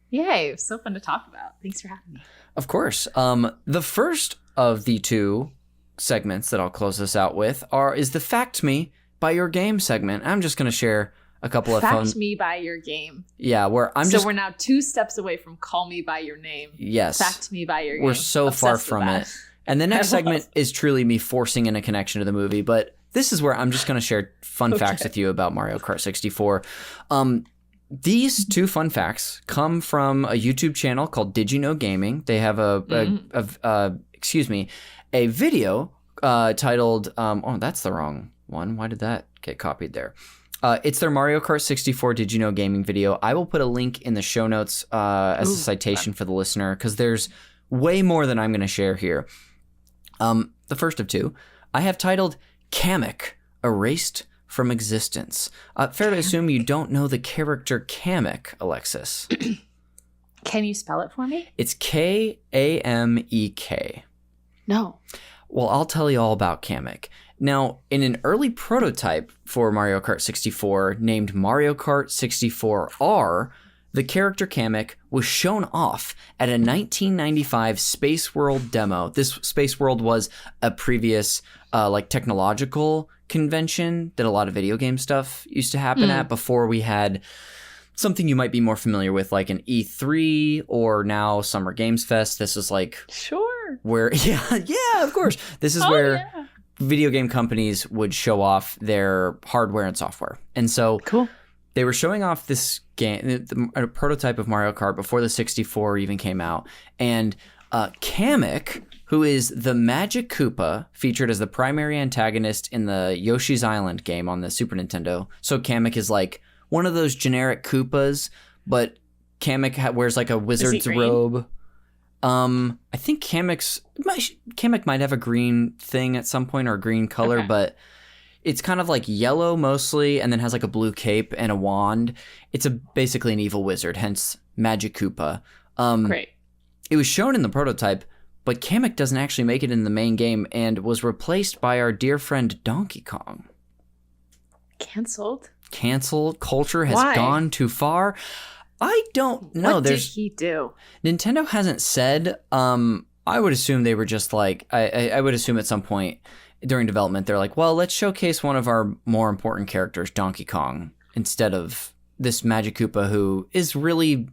Yay. It was so fun to talk about. Thanks for having me. Of course. The first of the two segments that I'll close this out with is the Fact Me by Your Game segment. I'm just going to share a couple of Fact me by your game. Yeah, where we're now 2 steps away from call me by your name. Yes. Fact me by your game. We're so far from it. And the next segment is truly me forcing in a connection to the movie, but this is where I'm just going to share fun facts with you about Mario Kart 64. These 2 fun facts come from a YouTube channel called Did You Know Gaming. They have a video titled, that's the wrong one. Why did that get copied there? It's their Mario Kart 64 Did You Know Gaming video. I will put a link in the show notes as a citation for the listener, because there's way more than I'm going to share here. The first of 2, I have titled Kamek, Erased from Existence. Fair to assume you don't know the character Kamek, Alexis. Can you spell it for me? It's Kamek. No. Well, I'll tell you all about Kamek. Now, in an early prototype for Mario Kart 64 named Mario Kart 64R, the character Kamek was shown off at a 1995 Space World demo. This Space World was a previous technological convention that a lot of video game stuff used to happen at before we had something you might be more familiar with, like an E3 or now Summer Games Fest. This is where of course. This is where video game companies would show off their hardware and software. And so they were showing off this game, a prototype of Mario Kart before the 64 even came out. And Kamek, who is the Magic Koopa, featured as the primary antagonist in the Yoshi's Island game on the Super Nintendo. So Kamek is like one of those generic Koopas, but Kamek wears like a wizard's robe. I think Kamek might have a green thing at some point, or a green color, but it's kind of like yellow mostly, and then has like a blue cape and a wand. It's basically an evil wizard, hence Magic Koopa. Great. It was shown in the prototype, but Kamek doesn't actually make it in the main game and was replaced by our dear friend Donkey Kong. Canceled? Culture has gone too far. I don't know. What did he do? Nintendo hasn't said. I would assume they were just like, I would assume at some point during development, they're like, well, let's showcase one of our more important characters, Donkey Kong, instead of this Magic Koopa, who is really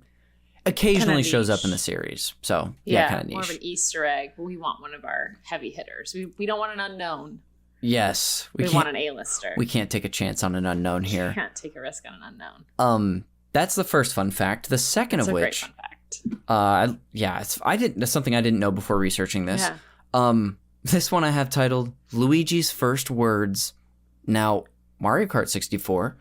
occasionally shows up in the series. So kind of niche. More of an Easter egg. But we want one of our heavy hitters. We don't want an unknown. Yes. We want an A-lister. We can't take a chance on an unknown here. We can't take a risk on an unknown. That's the first fun fact. The second of which, great fun fact. That's something I didn't know before researching this. Yeah. This one I have titled Luigi's First Words. Now, Mario Kart 64,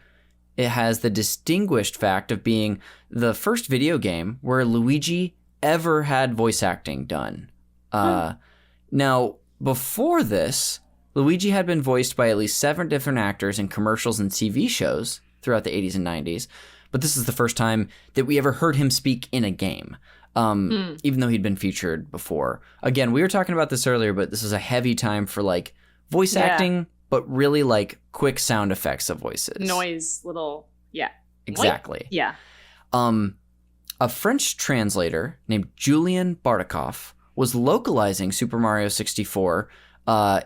it has the distinguished fact of being the first video game where Luigi ever had voice acting done. Now, before this, Luigi had been voiced by at least 7 different actors in commercials and TV shows throughout the 80s and 90s. But this is the first time that we ever heard him speak in a game, even though he'd been featured before. Again, we were talking about this earlier, but this is a heavy time for like voice acting, but really like quick sound effects of voices. Noise, little, Exactly. Like, yeah. A French translator named Julien Bartikoff was localizing Super Mario 64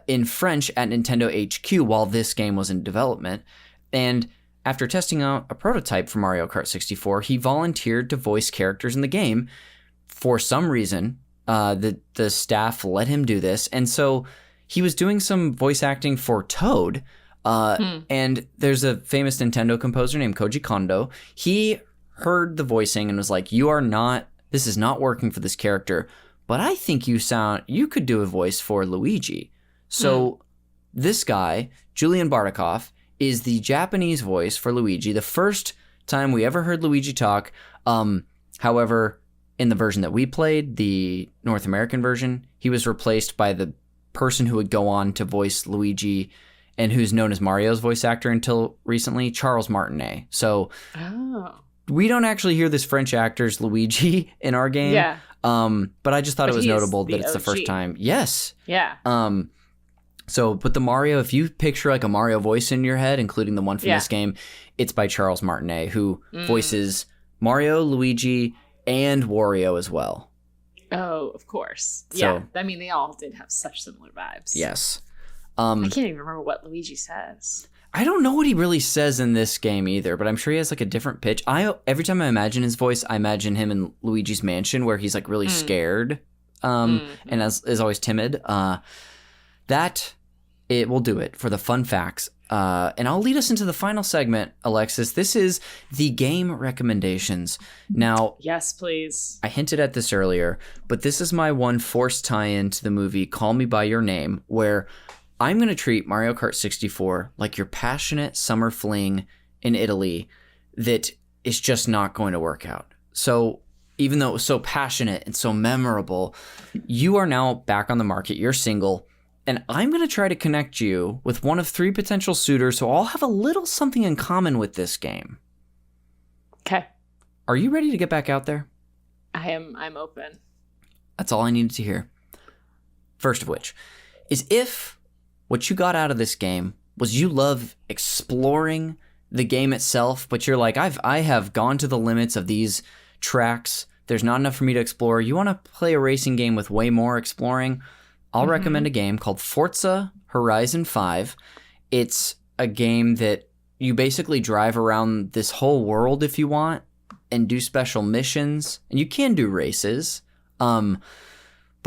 in French at Nintendo HQ while this game was in development. And after testing out a prototype for Mario Kart 64, he volunteered to voice characters in the game. For some reason, the staff let him do this. And so he was doing some voice acting for Toad. And there's a famous Nintendo composer named Koji Kondo. He heard the voicing and was like, this is not working for this character, but I think you could do a voice for Luigi. So this guy, Julien Bartikoff, is the Japanese voice for Luigi. The first time we ever heard Luigi talk. However, in the version that we played, the North American version, he was replaced by the person who would go on to voice Luigi and who's known as Mario's voice actor until recently, Charles Martinet. So we don't actually hear this French actor's Luigi in our game. Yeah. But I just thought it was notable that it's the first time. Yes. Yeah. So, but the Mario, if you picture like a Mario voice in your head, including the one from this game, it's by Charles Martinet, who voices Mario, Luigi, and Wario as well. Oh, of course. So, I mean, they all did have such similar vibes. Yes. I can't even remember what Luigi says. I don't know what he really says in this game either, but I'm sure he has like a different pitch. Every time I imagine his voice, I imagine him in Luigi's Mansion where he's like really scared and is always timid. It will do it for the fun facts. And I'll lead us into the final segment, Alexis. This is the game recommendations. Now, yes, please. I hinted at this earlier, but this is my one forced tie-in to the movie Call Me By Your Name, where I'm going to treat Mario Kart 64 like your passionate summer fling in Italy that is just not going to work out. So even though it was so passionate and so memorable, you are now back on the market. You're single. And I'm going to try to connect you with one of 3 potential suitors who all have a little something in common with this game. Okay. Are you ready to get back out there? I'm open. That's all I needed to hear. First of which is if what you got out of this game was you love exploring the game itself, but you're like, I have gone to the limits of these tracks. There's not enough for me to explore. You want to play a racing game with way more exploring? I'll recommend a game called Forza Horizon 5. It's a game that you basically drive around this whole world if you want and do special missions. And you can do races, but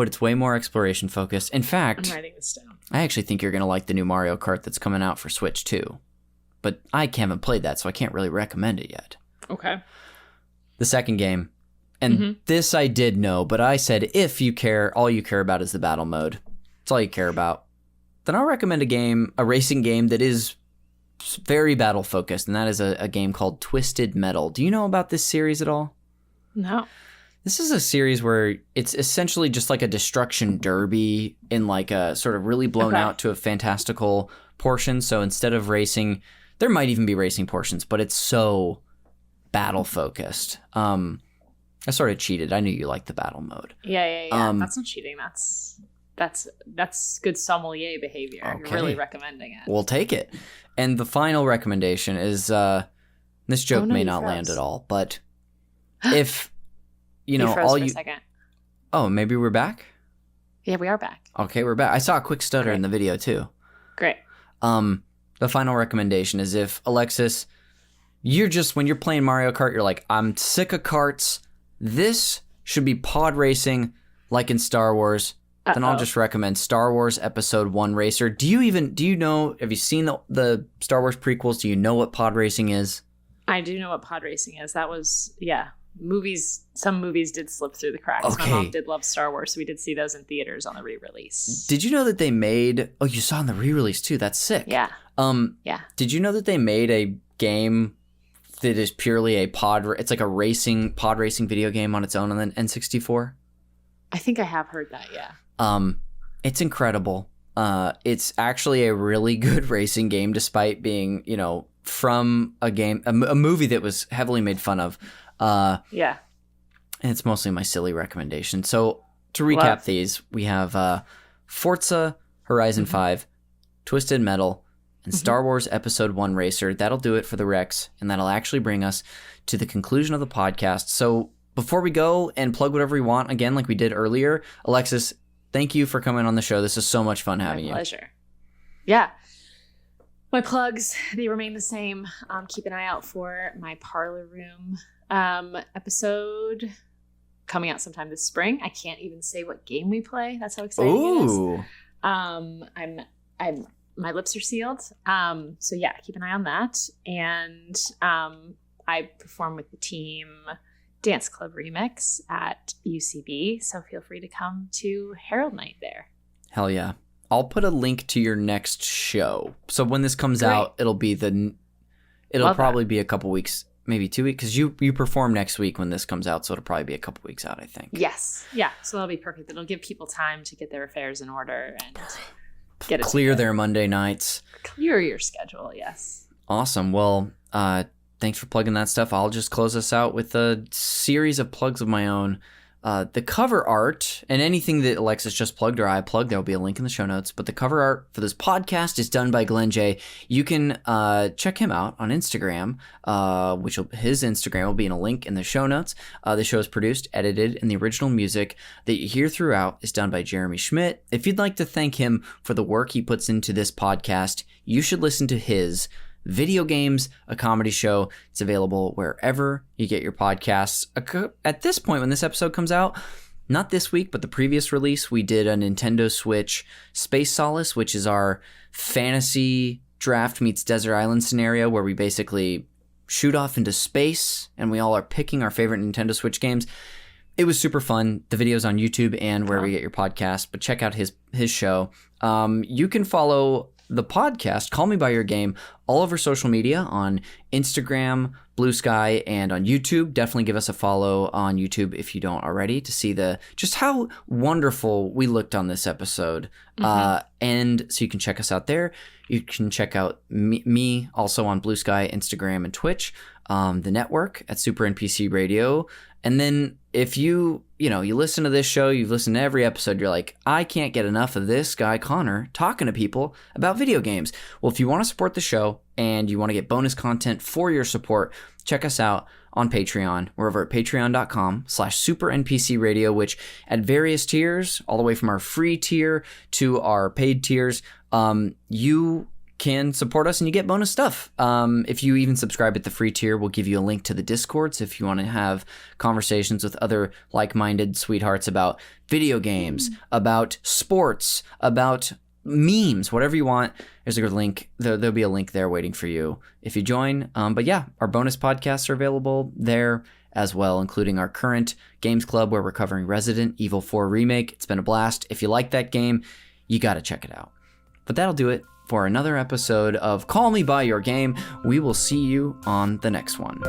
it's way more exploration focused. In fact, I'm writing this down. I actually think you're going to like the new Mario Kart that's coming out for Switch too. But I haven't played that, so I can't really recommend it yet. Okay. The second game. And this I did know, but I said if you care, all you care about is the battle mode. That's all you care about. Then I'll recommend a racing game that is very battle focused, and that is a game called Twisted Metal. Do you know about this series at all? No. This is a series where it's essentially just like a destruction derby in like a sort of really blown out to a fantastical portion. So instead of racing, there might even be racing portions, but it's so battle focused. I sort of cheated. I knew you liked the battle mode. Yeah. That's not cheating. That's good sommelier behavior. Okay. You're really recommending it. We'll take it. And the final recommendation is this joke may not land at all, but if you know all you. Oh, maybe we're back? Yeah, we are back. Okay, we're back. I saw a quick stutter in the video too. Great. The final recommendation is if Alexis, when you're playing Mario Kart, you're like, I'm sick of karts. This should be pod racing like in Star Wars. Then I'll just recommend Star Wars Episode 1 Racer. Do you know, have you seen the Star Wars prequels? Do you know what pod racing is? I do know what pod racing is. That was, movies. Some movies did slip through the cracks. Okay. My mom did love Star Wars, so we did see those in theaters on the re-release. Did you know that they made, you saw in the re-release too. That's sick. Yeah. Yeah. Did you know that they made a game that is purely it's like a pod racing video game on its own on the N64? I think I have heard that, yeah. It's incredible. It's actually a really good racing game despite being, from a movie that was heavily made fun of. Yeah. And it's mostly my silly recommendation. So to recap these, we have Forza Horizon 5, Twisted Metal, and Star Wars Episode 1 Racer. That'll do it for the Rex, and that'll actually bring us to the conclusion of the podcast. So before we go and plug whatever we want, again, like we did earlier, Alexis, thank you for coming on the show. This is so much fun having you. My pleasure. Yeah. My plugs, they remain the same. Keep an eye out for my Parlor Room episode coming out sometime this spring. I can't even say what game we play. That's how exciting it is. I'm my lips are sealed. So yeah, keep an eye on that. And I perform with the team Dance Club Remix at UCB. So feel free to come to Herald Night there. Hell yeah. I'll put a link to your next show. So when this comes out, it'll probably be a couple weeks, maybe 2 weeks, because you perform next week when this comes out, so it'll probably be a couple weeks out, I think. Yes. Yeah. So that'll be perfect. It'll give people time to get their affairs in order and get it clear their Monday nights. Clear your schedule, yes. Awesome. Well, thanks for plugging that stuff. I'll just close us out with a series of plugs of my own. The cover art and anything that Alexis just plugged or I plugged, there will be a link in the show notes. But the cover art for this podcast is done by Glenn J. You can check him out on Instagram, his Instagram will be in a link in the show notes. The show is produced, edited, and the original music that you hear throughout is done by Jeremy Schmidt. If you'd like to thank him for the work he puts into this podcast, you should listen to his Video Games, a Comedy Show. It's available wherever you get your podcasts. At this point, when this episode comes out, not this week, but the previous release, we did a Nintendo Switch Space Solace, which is our fantasy draft meets desert island scenario where we basically shoot off into space and we all are picking our favorite Nintendo Switch games. It was super fun. The video's on YouTube and wherever you get your podcast, but check out his show. You can follow the podcast, Call Me By Your Game, all over social media on Instagram, Blue Sky, and on YouTube. Definitely give us a follow on YouTube if you don't already to see just how wonderful we looked on this episode. And so you can check us out there. You can check out me also on Blue Sky, Instagram, and Twitch. The network at Super NPC Radio. And then if you listen to this show, you've listened to every episode, you're like, I can't get enough of this guy, Connor, talking to people about video games. Well, if you want to support the show and you want to get bonus content for your support, check us out on Patreon. We're over at patreon.com/supernpcradio, which at various tiers, all the way from our free tier to our paid tiers, you can support us and you get bonus stuff. If you even subscribe at the free tier, we'll give you a link to the Discord. So if you want to have conversations with other like-minded sweethearts about video games, about sports, about memes, whatever you want, there's a good link. There'll be a link there waiting for you if you join. But yeah, our bonus podcasts are available there as well, including our current Games Club where we're covering Resident Evil 4 Remake. It's been a blast. If you like that game, you got to check it out. But that'll do it for another episode of Call Me By Your Game. We will see you on the next one.